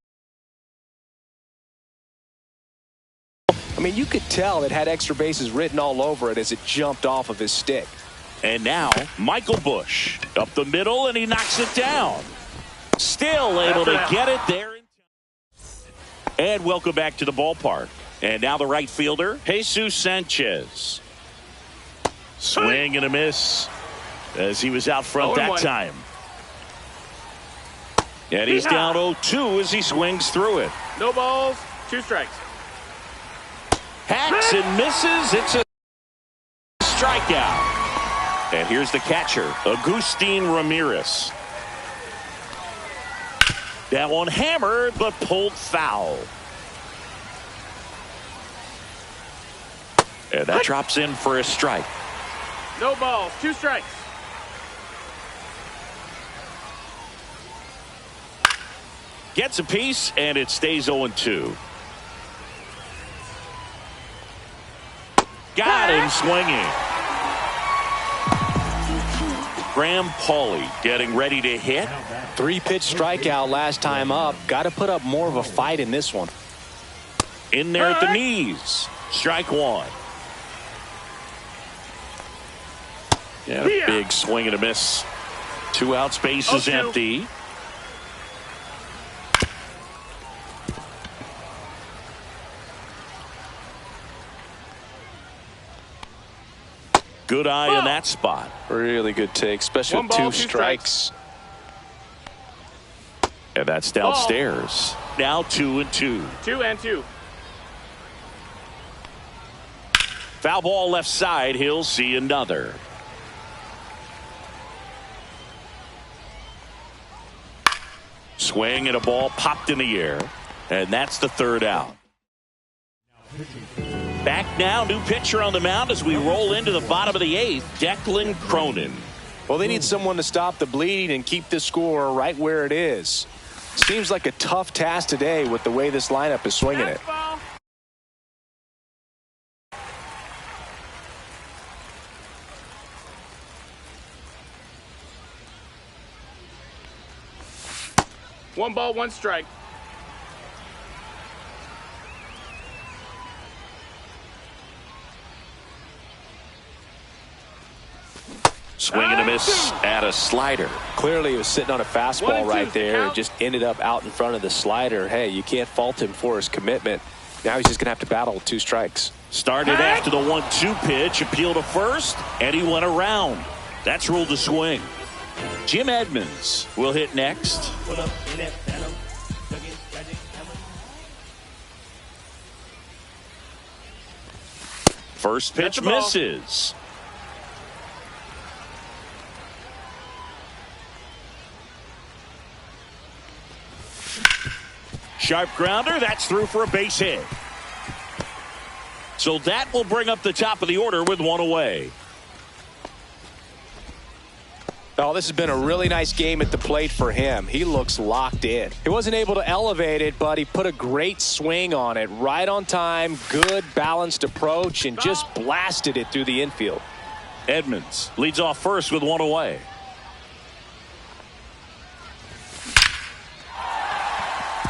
I mean, you could tell it had extra bases written all over it as it jumped off of his stick. And now, Michael Bush up the middle, and he knocks it down. Still able to get it there. And welcome back to the ballpark. And now the right fielder, Jesus Sanchez. Swing and a miss as he was out front that time. And he's down 0-2 as he swings through it. No balls, 2 strikes. Hacks and misses. It's a strikeout. And here's the catcher, Agustin Ramirez. That one hammered but pulled foul. And that drops in for a strike. No balls, 2 strikes. Gets a piece, and it stays 0-2. Got him swinging. Graham Pauley getting ready to hit. 3-pitch strikeout last time up. Got to put up more of a fight in this one. In there at the knees. Strike 1. Yeah, big swing and a miss. 2 outs, bases empty. Good eye in that spot. Really good take, especially with 2 strikes. And that's downstairs. Now 2-2. 2-2. Foul ball left side. He'll see another. Swing and a ball popped in the air. And that's the 3rd out. Back now, new pitcher on the mound as we roll into the bottom of the 8th, Declan Cronin. Well, they need someone to stop the bleeding and keep the score right where it is. Seems like a tough task today with the way this lineup is swinging it. One ball, 1 strike. Swing and a miss at a slider. Clearly he was sitting on a fastball right there and just ended up out in front of the slider. Hey, you can't fault him for his commitment. Now he's just going to have to battle with 2 strikes. Started after the 1-2 pitch, appeal to first, and he went around. That's ruled a swing. Jim Edmonds will hit next. First pitch misses. Sharp grounder, that's through for a base hit. So that will bring up the top of the order with 1 away. Oh, this has been a really nice game at the plate for him. He looks locked in. He wasn't able to elevate it, but he put a great swing on it. Right on time, good balanced approach, and just blasted it through the infield. Edmonds leads off first with 1 away.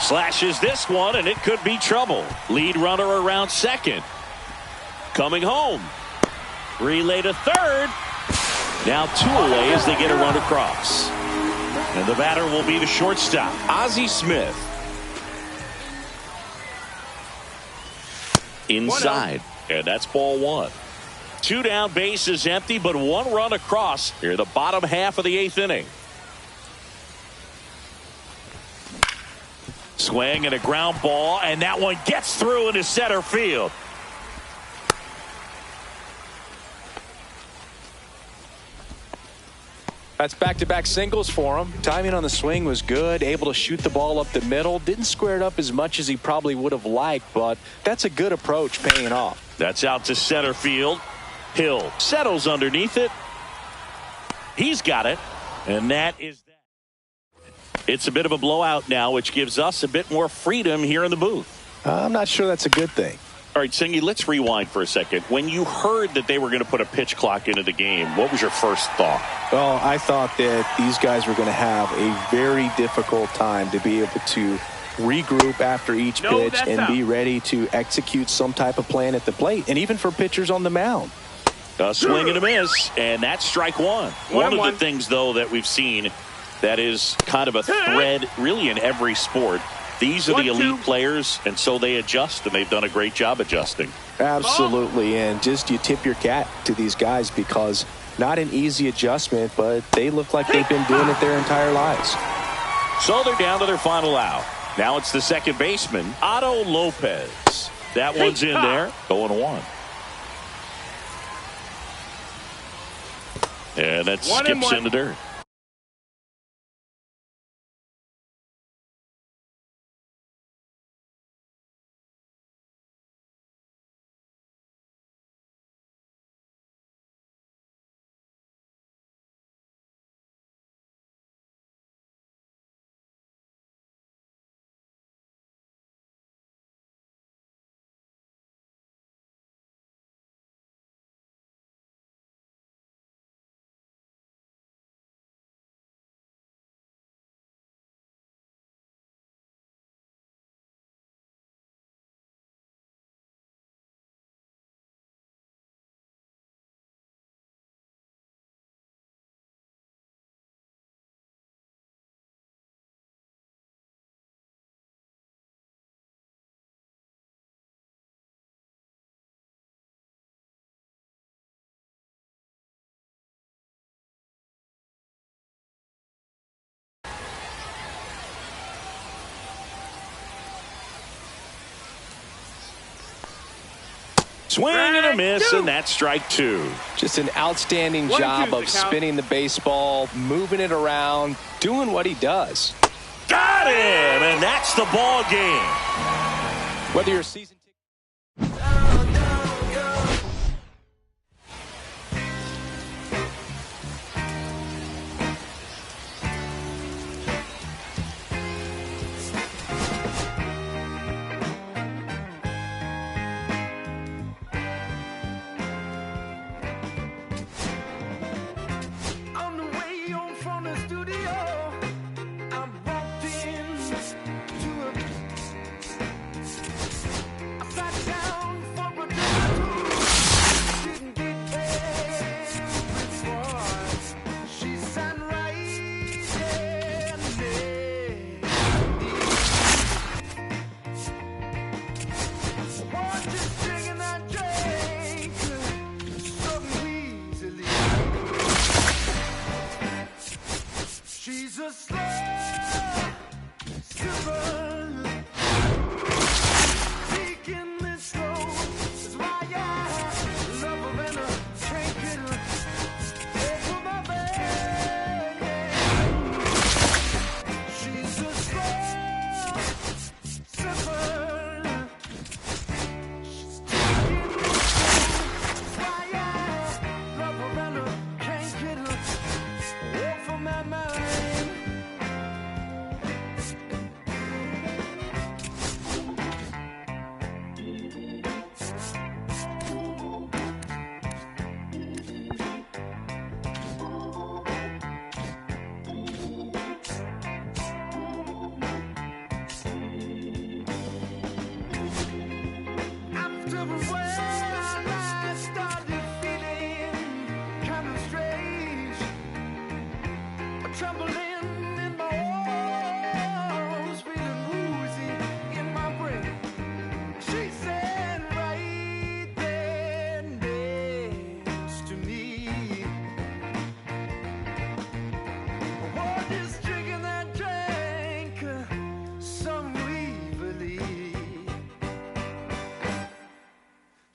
Slashes this one, and it could be trouble. Lead runner around second. Coming home. Relay to third. Now 2 away as they get a run across. And the batter will be the shortstop, Ozzie Smith. Inside. And that's ball 1. 2 down, bases empty, but 1 run across here, the bottom half of the 8th inning. Swing and a ground ball, and that one gets through into center field. That's back-to-back singles for him. Timing on the swing was good, able to shoot the ball up the middle. Didn't square it up as much as he probably would have liked, but that's a good approach paying off. That's out to center field. Hill settles underneath it. He's got it. And that is that. It's a bit of a blowout now, which gives us a bit more freedom here in the booth. I'm not sure that's a good thing. All right, Singy, let's rewind for a second. When you heard that they were going to put a pitch clock into the game, what was your first thought? Well, I thought that these guys were going to have a very difficult time to be able to regroup after each pitch and be ready to execute some type of plan at the plate, and even for pitchers on the mound. A swing and a miss, and that's strike one. One of the things, though, that we've seen that is kind of a thread really in every sport. These are the elite players, and so they adjust, and they've done a great job adjusting. Absolutely, and just you tip your cap to these guys because not an easy adjustment, but they look like they've been doing it their entire lives. So they're down to their final out. Now it's the second baseman, Otto Lopez. That one's in there, 0-1. And that skips in the dirt. Swing and a miss, and that's strike two. Just an outstanding job of spinning the baseball, moving it around, doing what he does. Got him, and that's the ball game. Whether you're season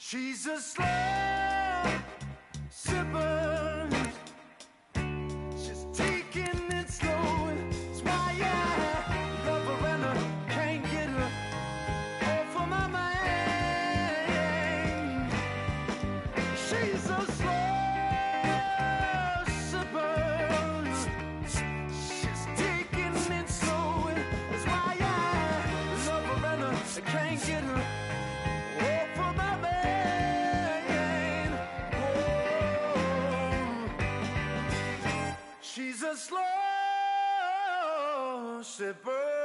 she's a slow sipper. She's taking it slow. That's why I love her and I can't get her off of my mind. She's a no se puede.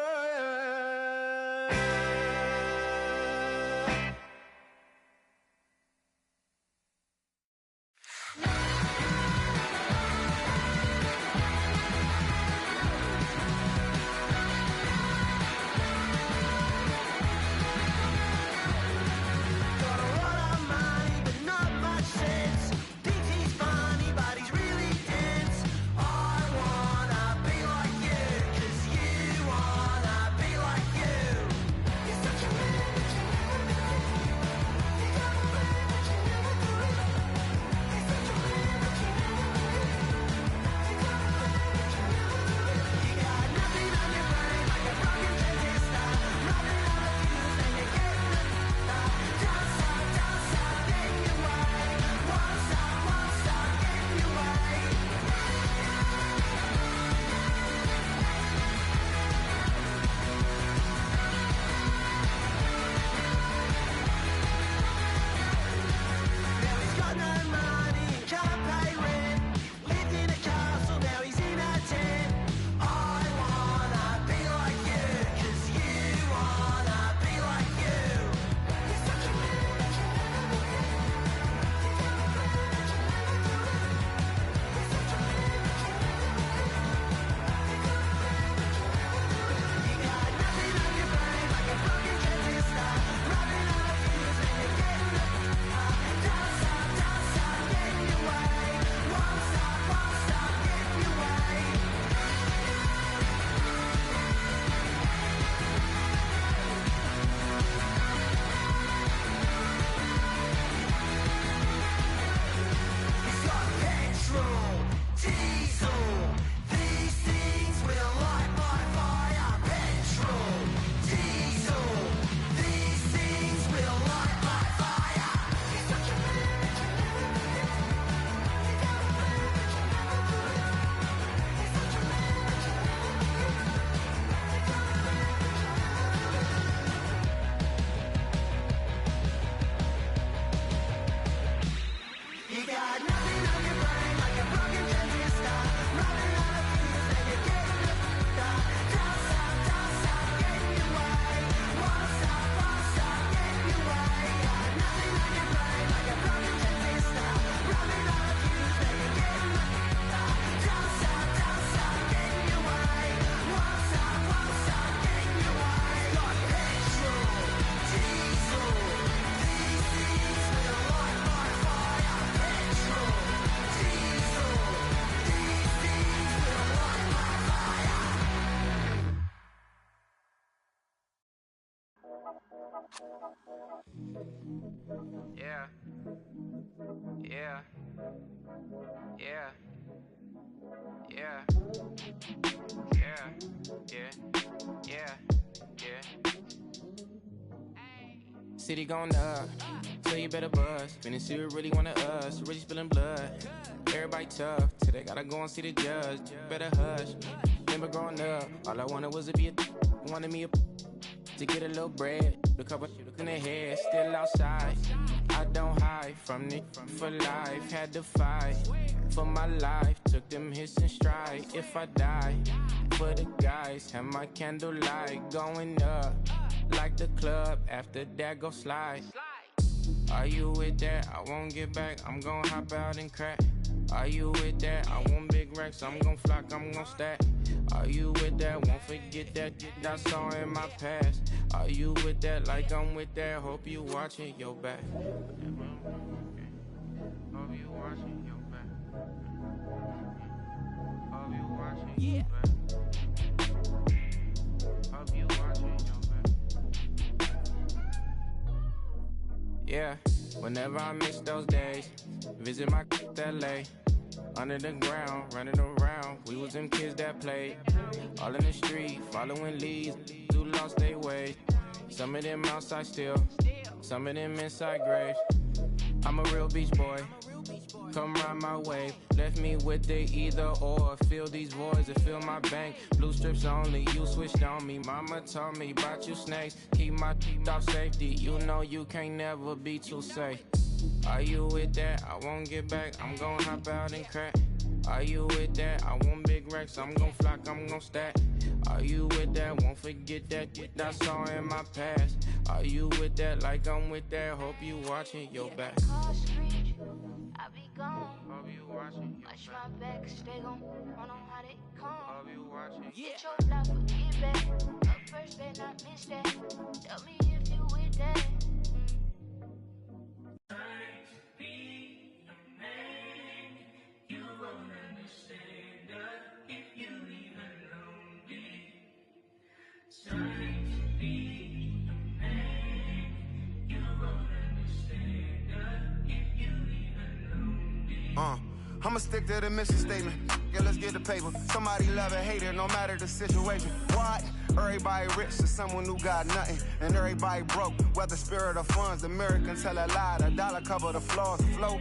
Yeah. Yeah. Yeah. Yeah. Yeah. Yeah. Yeah. Yeah. City going up, so you better buzz. Finna see who really wanted us, really spilling blood. Everybody tough, till they gotta go and see the judge. Better hush. Remember growing up, all I wanted was to be wanted me to get a little bread. The couple in their head, still outside. I don't hide from it for life. Had to fight for my life. Took them hits in stride. If I die, for the guys, have my candlelight going up like the club. After that, go slide. Are you with that? I won't get back. I'm gon' hop out and crack. Are you with that? I want big racks. I'm gon' flock. I'm gon' stack. Are you with that? Won't forget that I saw in my past. Are you with that? Like I'm with that. Hope you watching your back. Hope you watching your back. Hope you watching your back. Hope you watching your back. Yeah, whenever I miss those days, visit my LA. Under the ground, running around, we was them kids that played. All in the street, following leads, who lost their way. Some of them outside still, some of them inside graves. I'm a real beach boy, come ride my wave. Left me with the either or, fill these voids and fill my bank. Blue strips only, you switched on me. Mama told me about you snakes, keep my teeth off safety. You know you can't never be too safe. Are you with that? I won't get back. I'm gon' hop out and crack. Are you with that? I want big racks, I'm gon' flock, I'm gon' stack. Are you with that? Won't forget that I saw in my past. Are you with that? Like I'm with that. Hope you watching your back. I be gone. Hope you watching your Watch my back, stay gon' run on how they come. Hope you watching. Get your life, forget back. Up first, better not miss that. Tell me if you with that. I'ma stick to the mission statement. Yeah, let's get the paper. Somebody love it, hate it, no matter the situation. What? Everybody rich to someone who got nothing, and everybody broke. Whether spirit or funds, the mirror can tell a lie. The dollar cover the flaws, the flow.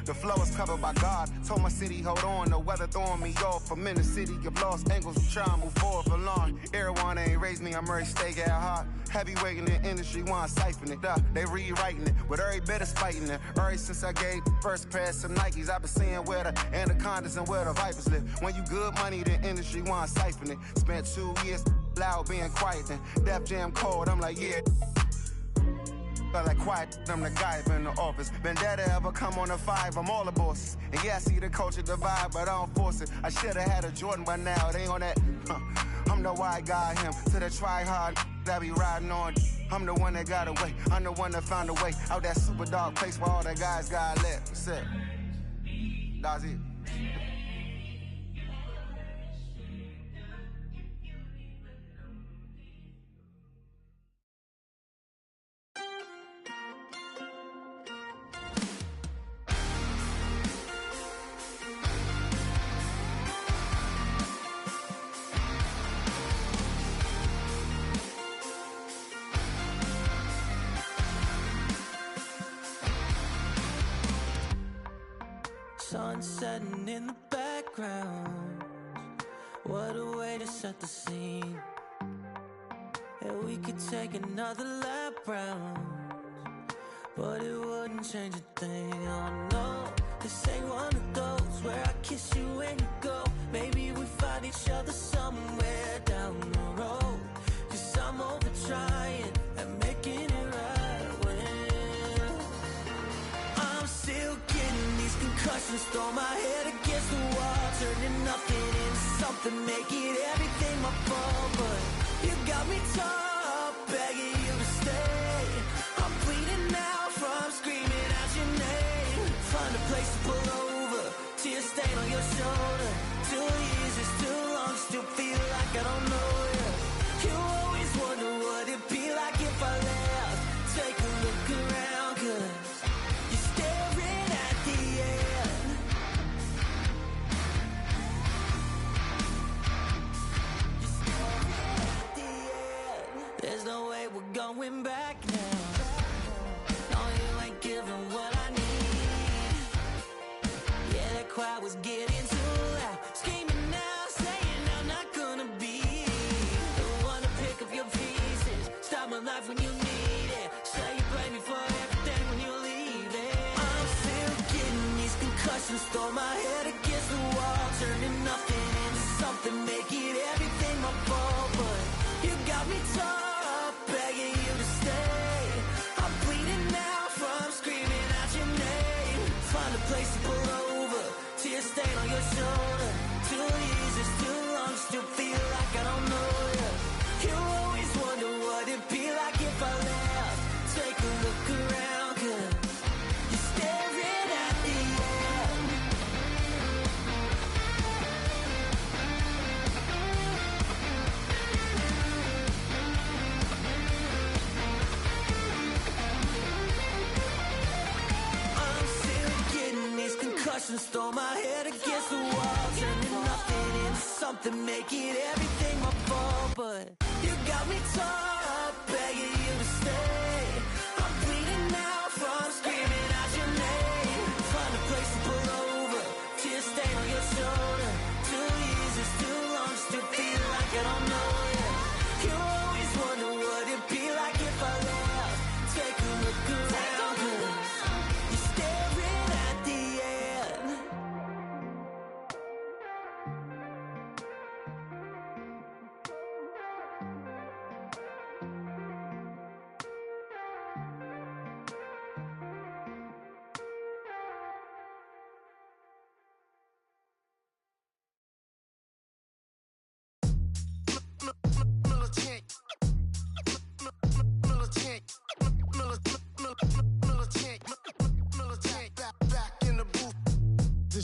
The flow is covered by God. Told my city, hold on. The weather throwing me off. I'm in the city of lost angles. I'm trying to move forward for long. Everyone ain't raised me. I'm ready to stay at heart. Heavyweight in the industry, want to siphon it up. They rewriting it, but every bit is fighting it. Ever since I gave first pass some Nikes, I've been seeing where the anacondas and where the vipers live. When you good money, the industry want to siphon it. Spent 2 years loud being quiet. Then Def Jam cold. I'm like, yeah. Felt like quiet, I'm the guy in the office. Vendetta ever come on a 5, I'm all the bosses. And yeah, I see the culture divide, but I don't force it. I should've had a Jordan by now, they on that. I'm the white guy, him. To the try hard, that be riding on. I'm the one that got away, I'm the one that found a way. Out that super dark place where all the guys got left. That's it. That's it. Sun setting in the background. What a way to set the scene. And we could take another lap round, but it wouldn't change a thing. Oh no, this ain't one of those where I kiss you when you go. Maybe we find each other somewhere down the road. Cause I'm over trying and making it right when I'm still getting these concussions. Throw my head against the wall, turning nothing into something, make it everything my fault. But you got me top, begging you to stay. I'm bleeding now from screaming out your name. Find a place to pull over, tear stain on your shoulder. 2 years is too long, still feel like I don't know you. You always wonder what it'd be like if I left. Take a look around, cause you're staring at the end. You're staring at the end. There's no way we're going back now. No, you ain't giving what I need. Yeah, that crowd was getting too loud. Screaming now, saying I'm not gonna be the one to pick up your pieces. Stop my life when you need it. Say you blame me for everything when you're leaving. I'm still getting these concussions. Throw my head against the wall, turning nothing into something, make it everything my fault. But you got me top, begging you to stay. I'm bleeding now from screaming out your name. Find a place to pull over, tear stain on your shoulder. 2 years is too long, still feel like I don't know you. You always wonder what it'd be like if I left. Take a look around, cause you're staring at the end. I'm still getting these concussions. Throw my head against the wall, turning nothing into something, make it everything my fault. But you got me top, begging you to stay. I'm bleeding now from screaming out your name. Find a place to pull over, tear stain on your shoulder. 2 years is too long, still feel like I don't know you. You always wonder what it'd be like if I left. Take a look around, cause you're staring at the end.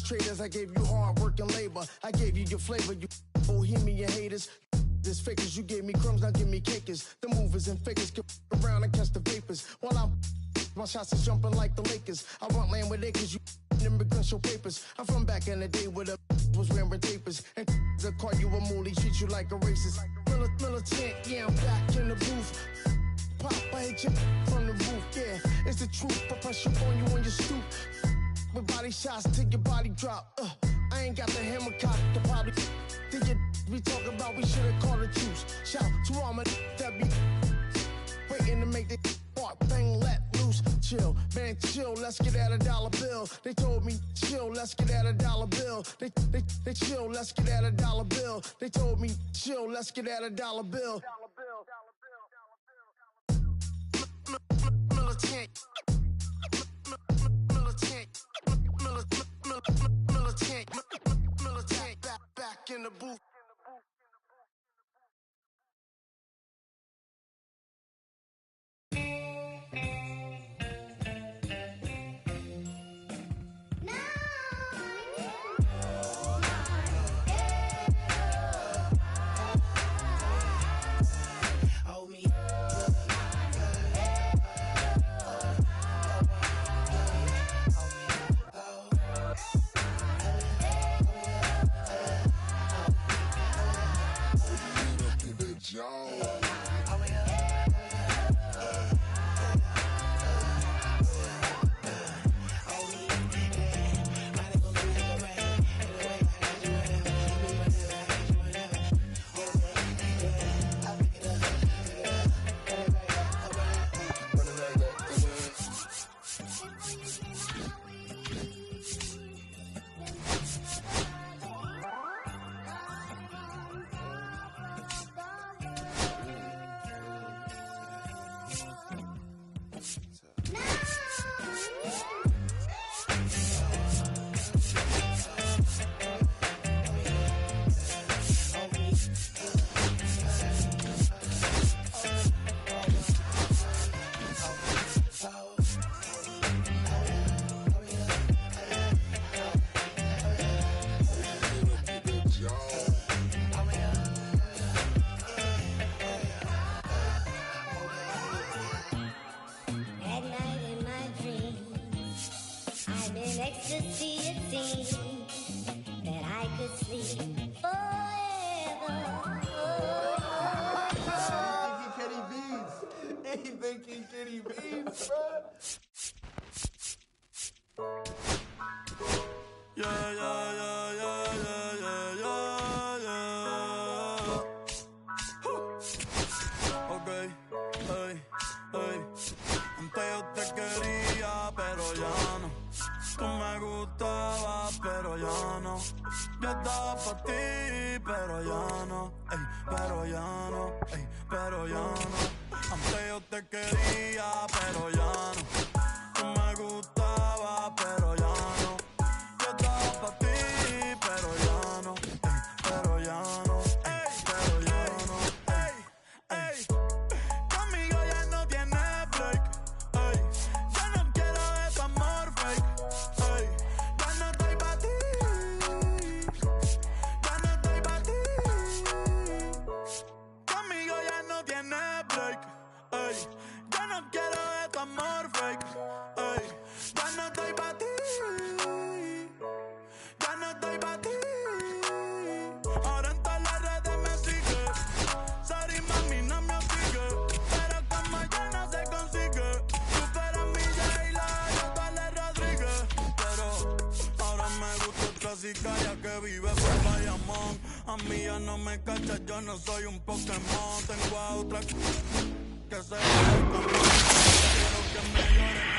traders. I gave you hard work and labor. I gave you your flavor, you bohemian haters. This fakers, you gave me crumbs, now give me cakers. The movers and fakers get around and catch the vapors. While I'm my shots is jumping like the Lakers. I want land with acres, you immigrants show papers. I'm from back in the day where the was wearing tapers. And they call you a moolie, treat you like a racist. Militant, yeah, I'm back in the booth. Pop, I hit you from the roof, yeah. It's the truth, I press you on you on your stoop. With body shots till your body drop. I ain't got the hammer cock to probably. Think you we talk about, we should've called a truce. Shout to all my that be waiting to make the part thing let loose. Chill, man, chill, let's get at $1 bill. They told me, chill, let's get at $1 bill. They chill, let's get at $1 bill. They told me, chill, let's get at $1 bill. Militant. Militant, back in the booth. Ya que vive por Bayamón. A mí ya no me cacha, yo no soy un Pokémon. Tengo a otra que se quiero que me lloren.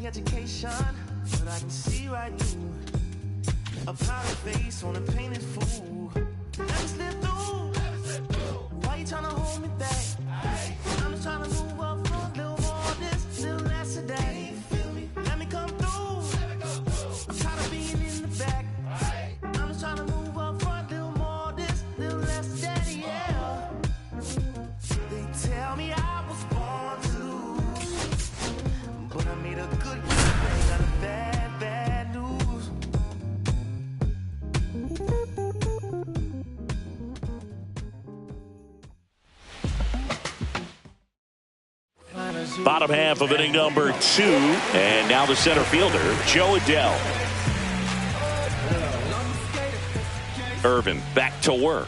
any education, but I can see right through a powder face on a painted fool. Never slip through. Why you tryna hold me back? I'm just tryna move up front, little more of this, little less of that. Let me come through. I'm tired of being in the back. I'm just tryna move up front, little more of this, little less of that, yeah. They tell me I was born to lose, but I made a good game out of bad, bad news. Bottom half of inning number 2, and now the center fielder, Joe Adele. Irvin back to work.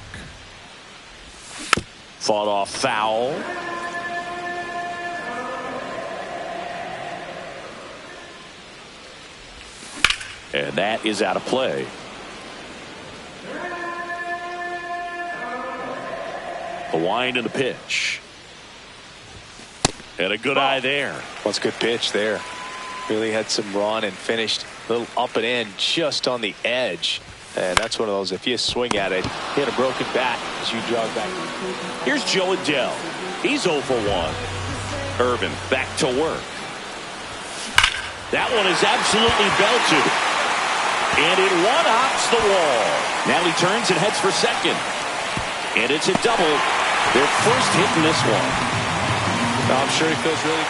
Fought off foul. And that is out of play. A wind and the pitch. And a good eye there. Well, it's a good pitch there. Really had some run and finished a little up and in just on the edge. And that's one of those, if you swing at it, hit a broken bat as you jog back. Here's Joe Adele. He's 0 for 1. Irvin back to work. That one is absolutely belted. And it one-hops the wall. Now he turns and heads for second. And it's a double. Their first hit in this one. I'm sure he feels really.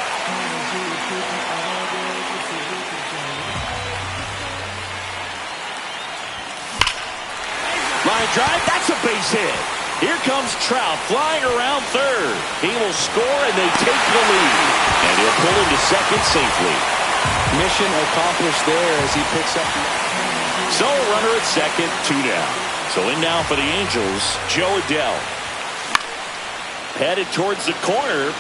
Line drive, that's a base hit. Here comes Trout flying around third. He will score and they take the lead. And he'll pull into second safely. Mission accomplished there as he picks up. So a runner at second, 2 down. So in now for the Angels, Joe Adele. Headed towards the corner.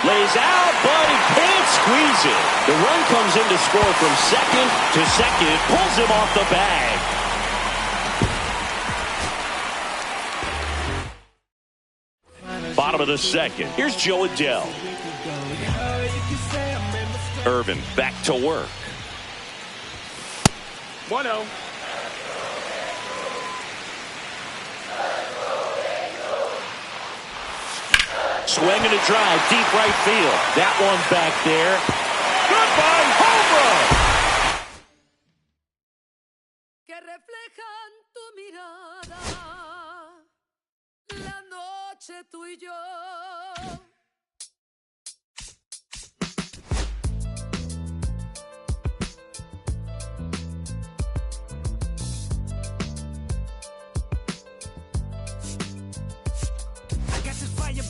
Lays out, but he can't squeeze it. The run comes in to score from second to second. Pulls him off the bag. Bottom of the second. Here's Joe Adele. Irvin back to work. 1-0. Swing and a drive, deep right field. That one back there. Goodbye, home run! Que reflejan tu mirada, la noche tú y yo.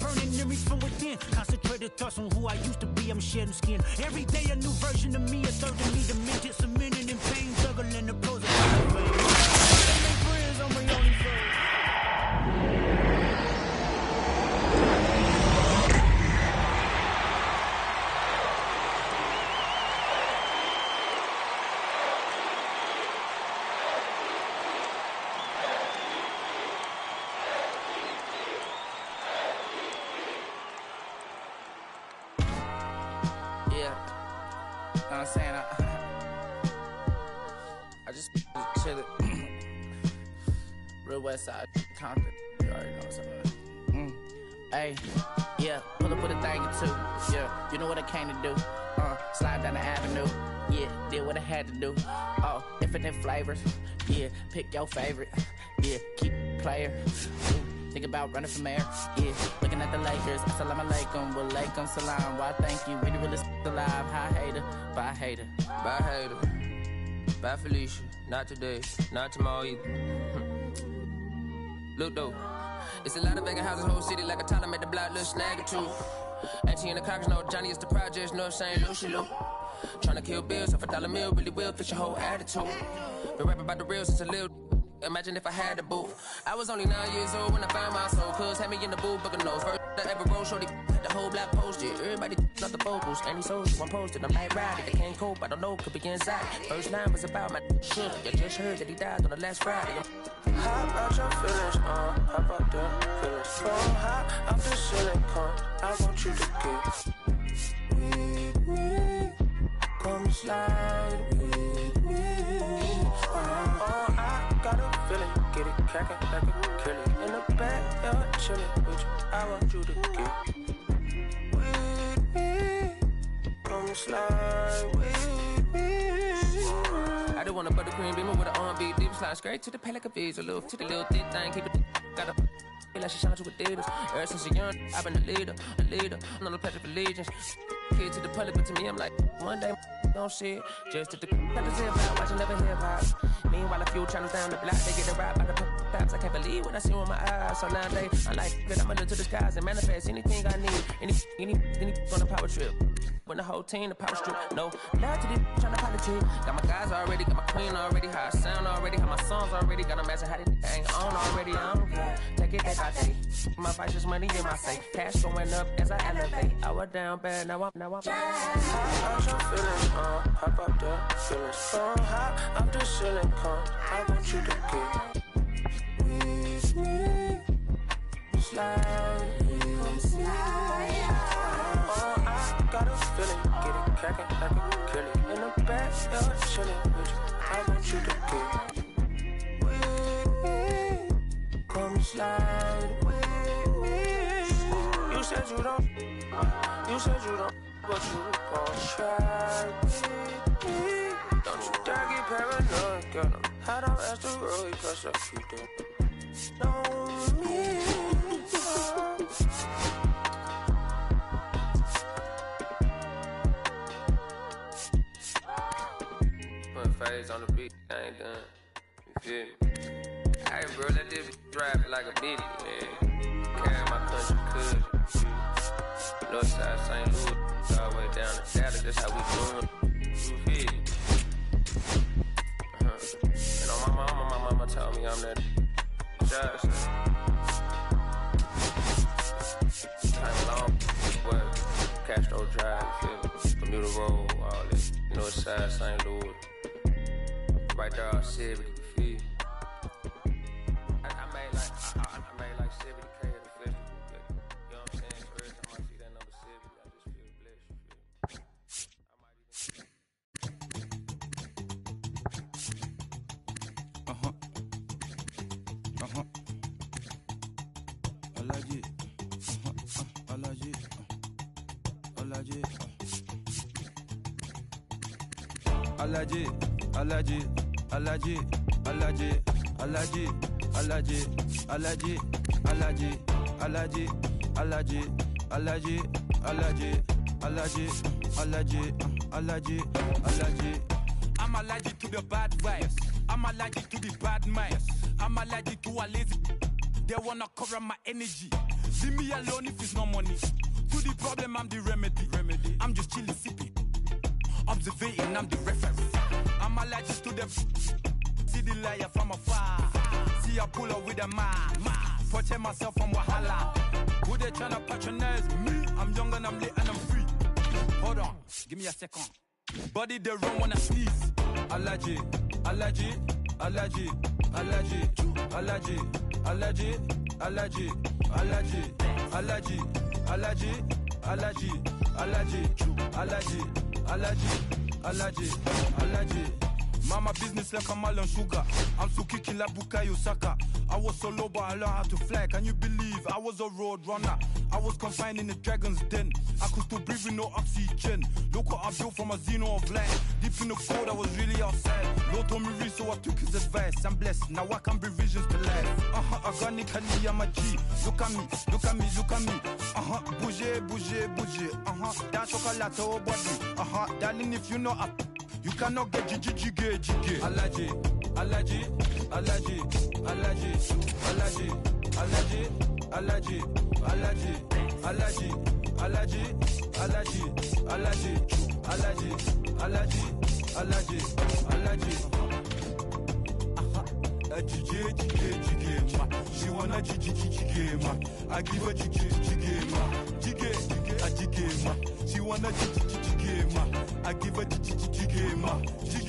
Burning in me from within. Concentrated thoughts on who I used to be. I'm shedding skin. Every day a new version of me. A third of me demented, cemented in pain, juggling the pros of friends on my only friend. I'm saying? I just chillin'. Real West Side, Compton. You already know what's up. Hey, yeah, pull up with a thing or two. Yeah, you know what I came to do. Slide down the avenue. Yeah, did what I had to do. Oh, infinite flavors. Yeah, pick your favorite. Yeah, keep player. Think about running for mayor. Yeah, looking at the Lakers. Assalamu alaikum, wa alaikum salam. Why thank you? We the realest alive. Hi hater, bye hater. Bye hater. Bye Felicia. Not today. Not tomorrow either. Look though. It's a lot of vacant houses, whole city like a toddler made the block, little snag or two. Auntie and the cockers know Johnny is the projects, no St. Lucia. Tryna kill bills off $1 meal, really will fix your whole attitude. Been rapping about the real since a little. Imagine if I had a boo. I was only 9 years old when I found my soul. Cuz had me in the booth, booking nose. First I ever rolled, shorty, the whole block posted. Everybody not the vocals. Any souls, one posted. I'm night riding, they can't cope. I don't know, could be inside. First line was about my shit. You just heard that he died on the last Friday. How about your feelings, how about them feelings? So high off the silicone, I want you to get Come slide with me. I got a feeling, get it crackin' like a killing. In the backyard chillin' with you, I want you to get with me. Come slide with me. I just want a buttercream beamer with an R&B deep slide straight to the pay like a visa. Little to the little thick thing, keep it got a feel like she shine to Adidas. Ever since a young, I've been a leader. I'm on the pledge of allegiance. Kid to the public, but to me, I'm like, one day, don't see it. Just to the zip out, watching never hip hop. Meanwhile, a few channels down the block, they get a rap by the tops. I can't believe what I see with my eyes. So nowadays, I like that I'ma look to the skies and manifest anything I need. Any on a power trip. When the whole team, the power strip. No, love to the trying to politic. Got my guys already, got my queen already. How I sound already, how my songs already. Got them asking how they ain't on already. I don't care. Take it day by day. My vice is money in my safe. Cash going up as I elevate. I was down bad, now I'm Hop out your feelings, hop out there, feelings hot out the ceiling, I want you to get with me, slide with me. I got a feeling, get it crackin' like a killing. In the backyard chillin' with you, I want you to get with me. Come slide with me. You said you don't, but you gon' try with me. Don't you dare get paranoid, girl. I'm hot on asteroid, cause I keep it on me. Put phase on the beat, I ain't done. You feel me? Hey, bro, let this drive like a bitty, man. Carry my country cuz. Northside St. Louis, all the way down to Dallas, that's how we doing. You feel me? And on my mama told me I'm that judge. Time long, what? Castro Drive, you feel me? Bermuda Road, all that. Northside St. Louis. Right there, all Civic, you feel me? I made like 70K at the festival. You know what I'm saying? Every time I see that number 70, I just feel blessed. I'm allergic to the bad vibes. I'm allergic to the bad minds. I'm allergic to a lazy. They wanna cover my energy. Leave me alone if it's no money. To the problem, I'm the remedy. I'm just chilling, sipping. Observating, I'm the referee. I'm allergic to them. See the liar from afar. See I pull up with a mask. Protect myself from wahala. Who they tryna patronize me? I'm young and I'm lit and I'm free. Hold on, give me a second. Body they run when I sneeze. Allergy, allergy, allergy, allergy, allergy, allergy, allergy, allergy, allergy, allergy, allergy, allergy, allergy, allergy, allergy. Mama business like a mal and sugar. I'm so kicking like Bukayo Saka. I was so low but I learned how to fly. Can you believe I was a road runner? I was confined in the dragon's den. I could still breathe with no oxygen. Look what I built from a xeno of light. Deep in the cold I was really outside. Lord told me read so I took his advice. I'm blessed, now I can bring visions to life. Organically I'm a G. Look at me, look at me, look at me. Bouger, bouger, bouger. That chocolate oh body. Darling if you know you cannot get jiggy. Allergy, allergy, allergy, allergy, allergy, allergy, allergy, allergy, allergy, allergy, allergy, allergy, allergy, allergy, allergy, allergy. She wanna jiggy, I give her jiggy, jiggy, she wanna jiggy, I give her jiggy,